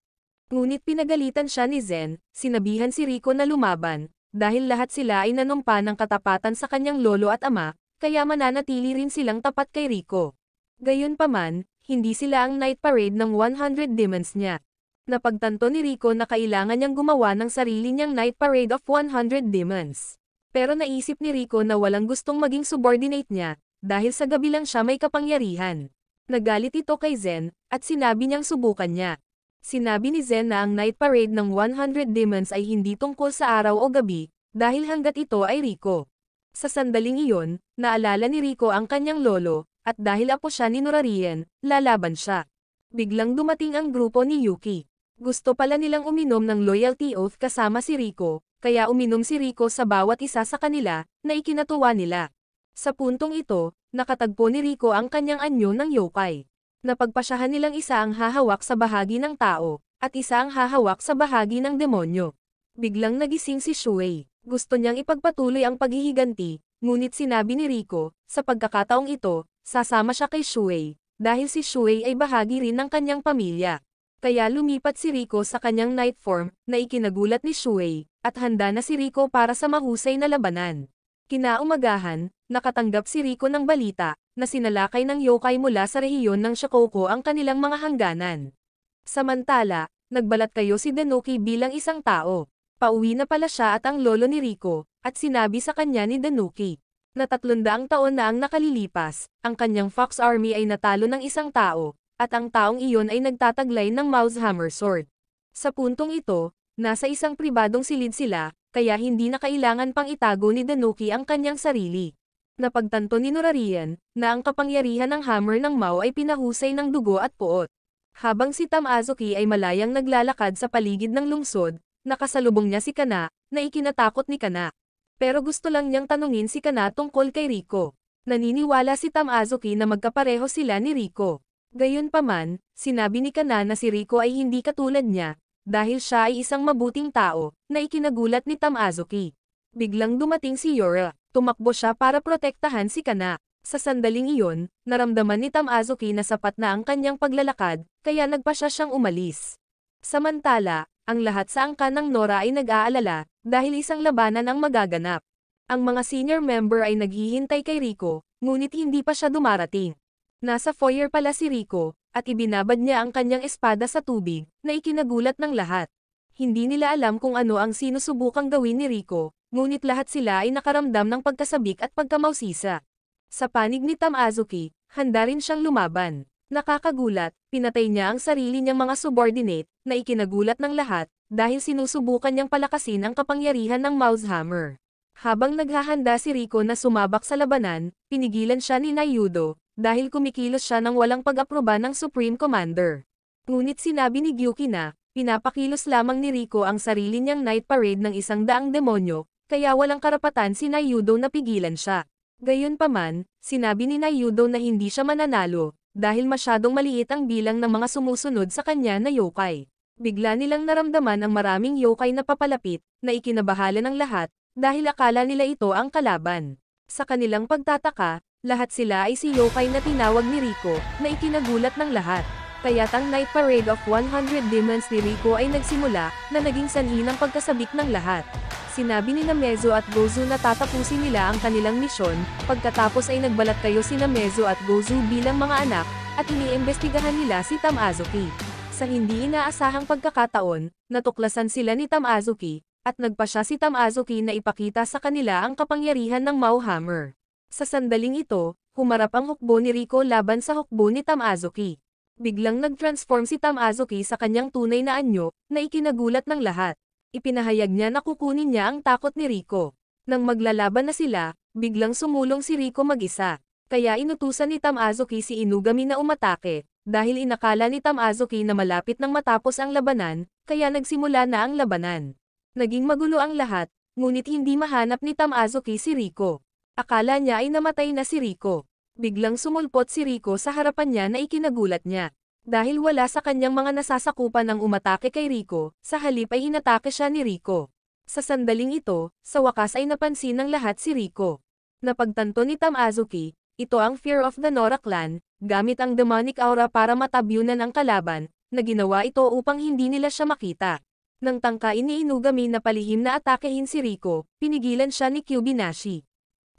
Ngunit pinagalitan siya ni Zen, sinabihan si Rico na lumaban, dahil lahat sila ay nanumpa ng katapatan sa kanyang lolo at ama, kaya mananatili rin silang tapat kay Rico. Gayunpaman, hindi sila ang night parade ng 100 demons niya. Napagtanto ni Rico na kailangan niyang gumawa ng sarili niyang night parade of 100 demons. Pero naisip ni Rico na walang gustong maging subordinate niya, dahil sa gabi lang siya may kapangyarihan. Nagalit ito kay Zen, at sinabi niyang subukan niya. Sinabi ni Zen na ang night parade ng 100 demons ay hindi tungkol sa araw o gabi, dahil hanggat ito ay Rico. Sa sandaling iyon, naalala ni Rico ang kanyang lolo, at dahil apo siya ni Norarian, lalaban siya. Biglang dumating ang grupo ni Yuki. Gusto pala nilang uminom ng loyalty oath kasama si Rico, kaya uminom si Rico sa bawat isa sa kanila, na ikinatuwa nila. Sa puntong ito, nakatagpo ni Rico ang kanyang anyo ng yokai. Napagpasyahan nilang isa ang hahawak sa bahagi ng tao, at isa ang hahawak sa bahagi ng demonyo. Biglang nagising si Shuei. Gusto niyang ipagpatuloy ang paghihiganti, ngunit sinabi ni Rico, sa pagkakataong ito, sasama siya kay Shuei, dahil si Shuei ay bahagi rin ng kanyang pamilya. Kaya lumipat si Rico sa kanyang night form, na ikinagulat ni Shuei, at handa na si Rico para sa mahusay na labanan. Kinaumagahan, nakatanggap si Rico ng balita, na sinalakay ng yokai mula sa rehiyon ng Shikoku ang kanilang mga hangganan. Samantala, nagbalat kayo si Danuki bilang isang tao. Pauwi na pala siya at ang lolo ni Rico, at sinabi sa kanya ni Danuki, na 300 taon na ang nakalilipas, ang kanyang Fox Army ay natalo ng isang tao, at ang taong iyon ay nagtataglay ng Mouse Hammer Sword. Sa puntong ito, nasa isang pribadong silid sila, kaya hindi na kailangan pang itago ni Danuki ang kanyang sarili. Napagtanto ni Norarian, na ang kapangyarihan ng hammer ng Mao ay pinahusay ng dugo at puot. Habang si Tamazuki ay malayang naglalakad sa paligid ng lungsod, nakasalubong niya si Kana, na ikinatakot ni Kana. Pero gusto lang niyang tanungin si Kana tungkol kay Rico. Naniniwala si Tamazuki na magkapareho sila ni Rico. Gayunpaman, sinabi ni Kana na si Rico ay hindi katulad niya, dahil siya ay isang mabuting tao, na ikinagulat ni Tamazuki. Biglang dumating si Yura, tumakbo siya para protektahan si Kana. Sa sandaling iyon, naramdaman ni Tamazuki na sapat na ang kanyang paglalakad, kaya nagpasya siyang umalis. Samantala, ang lahat sa angkan ng Nora ay nag-aalala, dahil isang labanan ang magaganap. Ang mga senior member ay naghihintay kay Rico, ngunit hindi pa siya dumarating. Nasa foyer pala si Rico, at ibinabad niya ang kanyang espada sa tubig, na ikinagulat ng lahat. Hindi nila alam kung ano ang sinusubukang gawin ni Rico, ngunit lahat sila ay nakaramdam ng pagkasabik at pagkamausisa. Sa panig ni Tamazuki, handa rin siyang lumaban. Nakakagulat, pinatay niya ang sarili niyang mga subordinate, na ikinagulat ng lahat, dahil sinusubukan niyang palakasin ang kapangyarihan ng Mouse Hammer. Habang naghahanda si Rico na sumabak sa labanan, pinigilan siya ni Naiyudo, dahil kumikilos siya ng walang pag-aproba ng Supreme Commander. Ngunit sinabi ni Gyuki na, pinapakilos lamang ni Rico ang sarili niyang night parade ng 100 demonyo, kaya walang karapatan si Naiyudo na pigilan siya. Gayunpaman, sinabi ni Naiyudo na hindi siya mananalo, dahil masyadong maliit ang bilang ng mga sumusunod sa kanya na yokai. Bigla nilang naramdaman ang maraming yokai na papalapit, na ikinabahala ng lahat, dahil akala nila ito ang kalaban. Sa kanilang pagtataka, lahat sila ay si yokai na tinawag ni Rico, na ikinagulat ng lahat. Kaya't ang Night Parade of 100 Demons ni Rico ay nagsimula, na naging sanhi ng pagkasabik ng lahat. Sinabi ni Mezo at Gozu na tatapusin nila ang kanilang misyon, pagkatapos ay nagbalat kayo sina Mezo at Gozu bilang mga anak, at iniimbestigahan nila si Tamazuki. Sa hindi inaasahang pagkakataon, natuklasan sila ni Tamazuki, at nagpasya si Tamazuki na ipakita sa kanila ang kapangyarihan ng Mao Hammer. Sa sandaling ito, humarap ang hukbo ni Rico laban sa hukbo ni Tamazuki. Biglang nag-transform si Tamazuki sa kanyang tunay na anyo, na ikinagulat ng lahat. Ipinahayag niya na kukunin niya ang takot ni Rico. Nang maglalaban na sila, biglang sumulong si Rico mag-isa. Kaya inutusan ni Tamazuki si Inugami na umatake, dahil inakala ni Tamazuki na malapit nang matapos ang labanan, kaya nagsimula na ang labanan. Naging magulo ang lahat, ngunit hindi mahanap ni Tamazuki si Rico. Akala niya ay namatay na si Rico. Biglang sumulpot si Rico sa harapan niya na ikinagulat niya. Dahil wala sa kanyang mga nasasakupan ang umatake kay Rico, sa halip ay hinatake siya ni Rico. Sa sandaling ito, sa wakas ay napansin ng lahat si Rico. Napagtanto ni Tamazuki, ito ang Fear of the Nora Clan, gamit ang demonic aura para matabyunan ang kalaban, na ginawa ito upang hindi nila siya makita. Nang tangkain ni Inugami na palihim na atakehin si Rico, pinigilan siya ni Kyubinashi.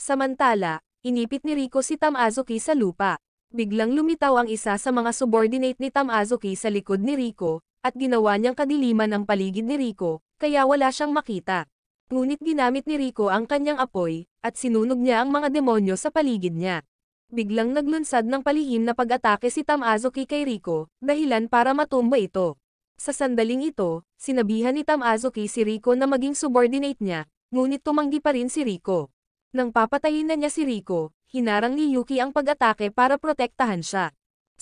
Samantala, inipit ni Rico si Tamazuki sa lupa. Biglang lumitaw ang isa sa mga subordinate ni Tamazuki sa likod ni Rico, at ginawa niyang kadiliman ang paligid ni Rico, kaya wala siyang makita. Ngunit ginamit ni Rico ang kanyang apoy, at sinunog niya ang mga demonyo sa paligid niya. Biglang naglunsad ng palihim na pag-atake si Tamazuki kay Rico, dahilan para matumba ito. Sa sandaling ito, sinabihan ni Tamazuki si Rico na maging subordinate niya, ngunit tumanggi pa rin si Rico. Nang papatayin na niya si Rico, hinarang ni Yuki ang pag-atake para protektahan siya.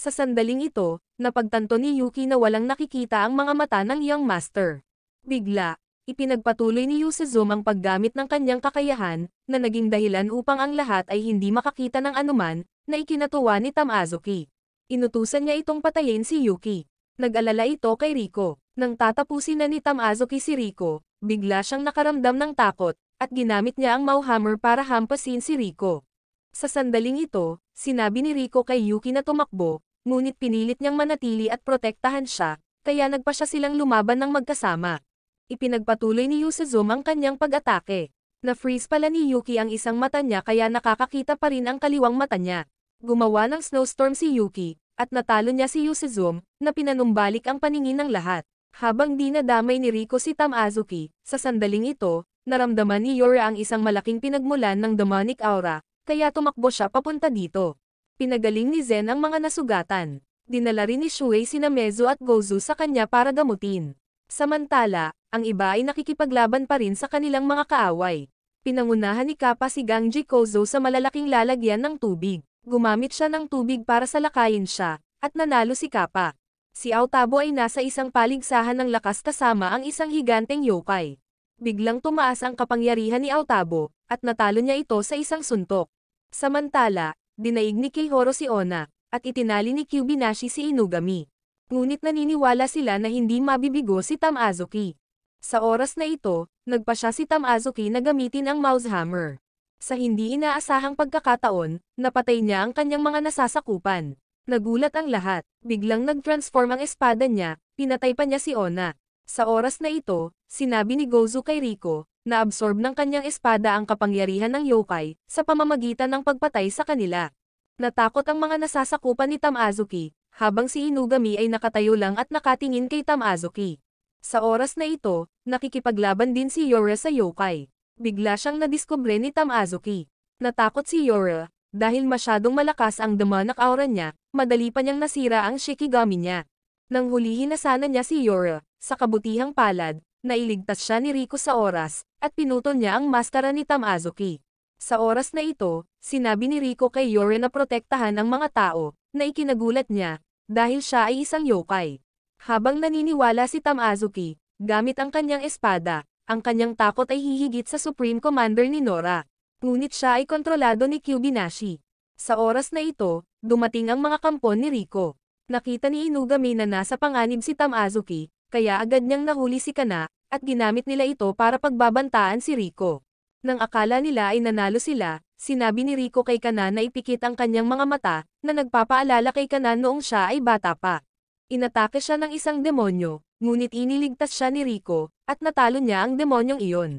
Sa sandaling ito, napagtanto ni Yuki na walang nakikita ang mga mata ng Young Master. Bigla, ipinagpatuloy ni Yusezum ang paggamit ng kanyang kakayahan, na naging dahilan upang ang lahat ay hindi makakita ng anuman, na ikinatuwa ni Tamazuki. Inutusan niya itong patayin si Yuki. Nag-alala ito kay Riko. Nang tatapusin na ni Tamazuki si Riko, bigla siyang nakaramdam ng takot, at ginamit niya ang Mauhammer para hampasin si Riko. Sa sandaling ito, sinabi ni Riko kay Yuki na tumakbo, ngunit pinilit niyang manatili at protektahan siya, kaya nagpa siya silang lumaban ng magkasama. Ipinagpatuloy ni Yusezum ang kanyang pag-atake. Na-freeze pala ni Yuki ang isang mata niya kaya nakakakita pa rin ang kaliwang mata niya. Gumawa ng snowstorm si Yuki, at natalo niya si Yusezum, na pinanumbalik ang paningin ng lahat. Habang di nadamay ni Riko si Tamazuki, sa sandaling ito, naramdaman ni Yora ang isang malaking pinagmulan ng demonic aura, kaya tumakbo siya papunta dito. Pinagaling ni Zen ang mga nasugatan. Dinala rin ni Shuei sina Mezu at Gozu sa kanya para gamutin. Samantala, ang iba ay nakikipaglaban pa rin sa kanilang mga kaaway. Pinangunahan ni Kappa si Ganji Kozo sa malalaking lalagyan ng tubig. Gumamit siya ng tubig para salakayin siya, at nanalo si Kappa. Si Aotabo ay nasa isang paligsahan ng lakas kasama ang isang higanteng yokai. Biglang tumaas ang kapangyarihan ni Aotabo, at natalo niya ito sa isang suntok. Samantala, dinaig ni Keihoro si Onna, at itinali ni Kyubinashi si Inugami. Ngunit naniniwala sila na hindi mabibigo si Tamazuki. Sa oras na ito, nagpa siya si Tamazuki na gamitin ang Mouse Hammer. Sa hindi inaasahang pagkakataon, napatay niya ang kanyang mga nasasakupan. Nagulat ang lahat, biglang nag-transform ang espada niya, pinatay pa niya si Onna. Sa oras na ito, sinabi ni Gozu kay Riko, na absorb ng kanyang espada ang kapangyarihan ng yokai, sa pamamagitan ng pagpatay sa kanila. Natakot ang mga nasasakupan ni Tamazuki, habang si Inugami ay nakatayo lang at nakatingin kay Tamazuki. Sa oras na ito, nakikipaglaban din si Yora sa yokai. Bigla siyang nadiskubre ni Tamazuki. Natakot si Yora, dahil masyadong malakas ang demonic aura niya, madali pa niyang nasira ang Shikigami niya. Nang hulihin na sana niya si Yora, sa kabutihang palad, nailigtas siya ni Riko sa oras, at pinutol niya ang maskara ni Tamazuki. Sa oras na ito, sinabi ni Riko kay Yora na protektahan ang mga tao, na ikinagulat niya, dahil siya ay isang yokai. Habang naniniwala si Tamazuki, gamit ang kanyang espada, ang kanyang takot ay hihigit sa Supreme Commander ni Nora. Ngunit siya ay kontrolado ni Kyubinashi. Sa oras na ito, dumating ang mga kampon ni Riko. Nakita ni Inugami na nasa panganib si Tamazuki, kaya agad niyang nahuli si Kana, at ginamit nila ito para pagbabantaan si Riko. Nang akala nila ay nanalo sila, sinabi ni Riko kay Kana na ipikit ang kanyang mga mata, na nagpapaalala kay Kana noong siya ay bata pa. Inatake siya ng isang demonyo, ngunit iniligtas siya ni Riko, at natalo niya ang demonyong iyon.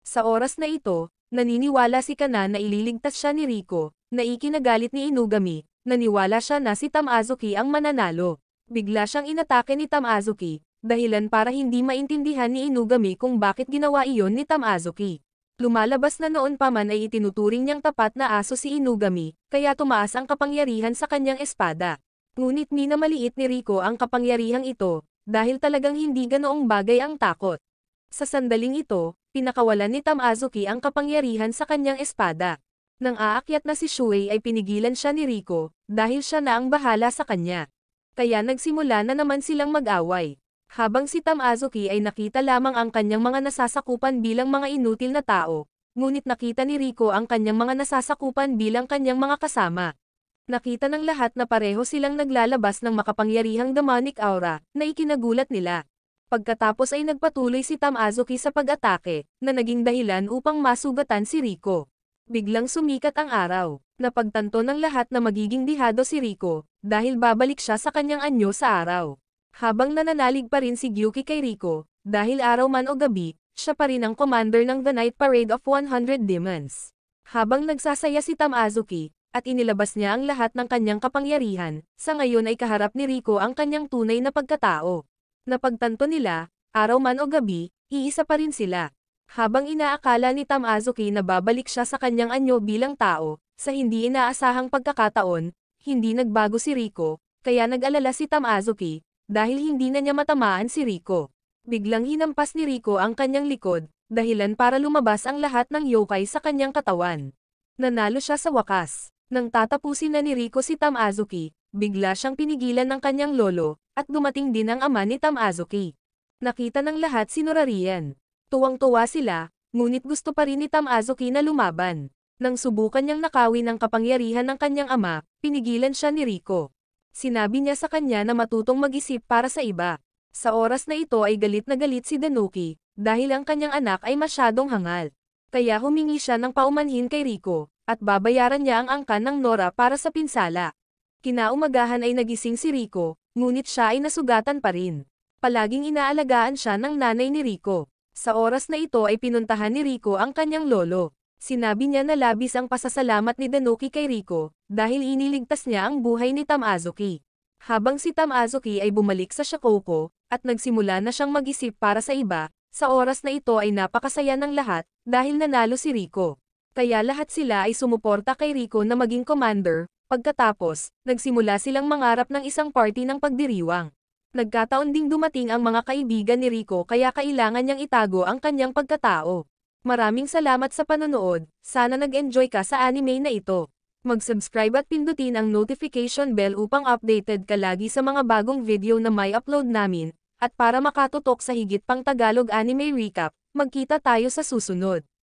Sa oras na ito, naniniwala si Kana na ililigtas siya ni Riko, na ikinagalit ni Inugami, naniwala siya na si Tamazuki ang mananalo. Bigla siyang inatake ni Tamazuki, dahilan para hindi maintindihan ni Inugami kung bakit ginawa iyon ni Tamazuki. Lumalabas na noon pa man ay itinuturing niyang tapat na aso si Inugami, kaya tumaas ang kapangyarihan sa kanyang espada. Ngunit minamaliit ni Riko ang kapangyarihang ito, dahil talagang hindi ganoong bagay ang takot. Sa sandaling ito, pinakawalan ni Tamazuki ang kapangyarihan sa kanyang espada. Nang aakyat na si Shuei ay pinigilan siya ni Riko, dahil siya na ang bahala sa kanya. Kaya nagsimula na naman silang mag-away. Habang si Tamazuki ay nakita lamang ang kanyang mga nasasakupan bilang mga inutil na tao, ngunit nakita ni Riko ang kanyang mga nasasakupan bilang kanyang mga kasama. Nakita ng lahat na pareho silang naglalabas ng makapangyarihang demonic aura, na ikinagulat nila. Pagkatapos ay nagpatuloy si Tamazuki sa pag-atake, na naging dahilan upang masugatan si Riko. Biglang sumikat ang araw. Napagtanto ng lahat na magiging dihado si Riko, dahil babalik siya sa kanyang anyo sa araw. Habang nananalig pa rin si Gyuki kay Riko, dahil araw man o gabi, siya pa rin ang commander ng The Night Parade of 100 Demons. Habang nagsasaya si Tamazuki, at inilabas niya ang lahat ng kanyang kapangyarihan, sa ngayon ay kaharap ni Riko ang kanyang tunay na pagkatao. Napagtanto nila, araw man o gabi, iisa pa rin sila. Habang inaakala ni Tamazuki na babalik siya sa kanyang anyo bilang tao, sa hindi inaasahang pagkakataon, hindi nagbago si Riko, kaya nag-alala si Tamazuki, dahil hindi na niya matamaan si Riko. Biglang hinampas ni Riko ang kanyang likod, dahilan para lumabas ang lahat ng yokai sa kanyang katawan. Nanalo siya sa wakas. Nang tatapusin na ni Riko si Tamazuki, bigla siyang pinigilan ng kanyang lolo, at dumating din ang ama ni Tamazuki. Nakita ng lahat si Norarian. Tuwang-tuwa sila, ngunit gusto pa rin ni Tamazuki na lumaban. Nang subukan niyang nakawin ang kapangyarihan ng kanyang ama, pinigilan siya ni Rico. Sinabi niya sa kanya na matutong mag-isip para sa iba. Sa oras na ito ay galit na galit si Danuki, dahil ang kanyang anak ay masyadong hangal. Kaya humingi siya ng paumanhin kay Rico, at babayaran niya ang angkan ng Nora para sa pinsala. Kinaumagahan ay nagising si Rico, ngunit siya ay nasugatan pa rin. Palaging inaalagaan siya ng nanay ni Rico. Sa oras na ito ay pinuntahan ni Rico ang kanyang lolo. Sinabi niya na labis ang pasasalamat ni Danuki kay Rico, dahil iniligtas niya ang buhay ni Tamazuki. Habang si Tamazuki ay bumalik sa Shikoku, at nagsimula na siyang mag-isip para sa iba, sa oras na ito ay napakasaya ng lahat, dahil nanalo si Rico. Kaya lahat sila ay sumuporta kay Rico na maging commander. Pagkatapos, nagsimula silang mangarap ng isang party ng pagdiriwang. Nagkataon ding dumating ang mga kaibigan ni Rico kaya kailangan niyang itago ang kanyang pagkatao. Maraming salamat sa panonood, sana nag-enjoy ka sa anime na ito. Mag-subscribe at pindutin ang notification bell upang updated ka lagi sa mga bagong video na may upload namin, at para makatutok sa higit pang Tagalog anime recap, magkita tayo sa susunod.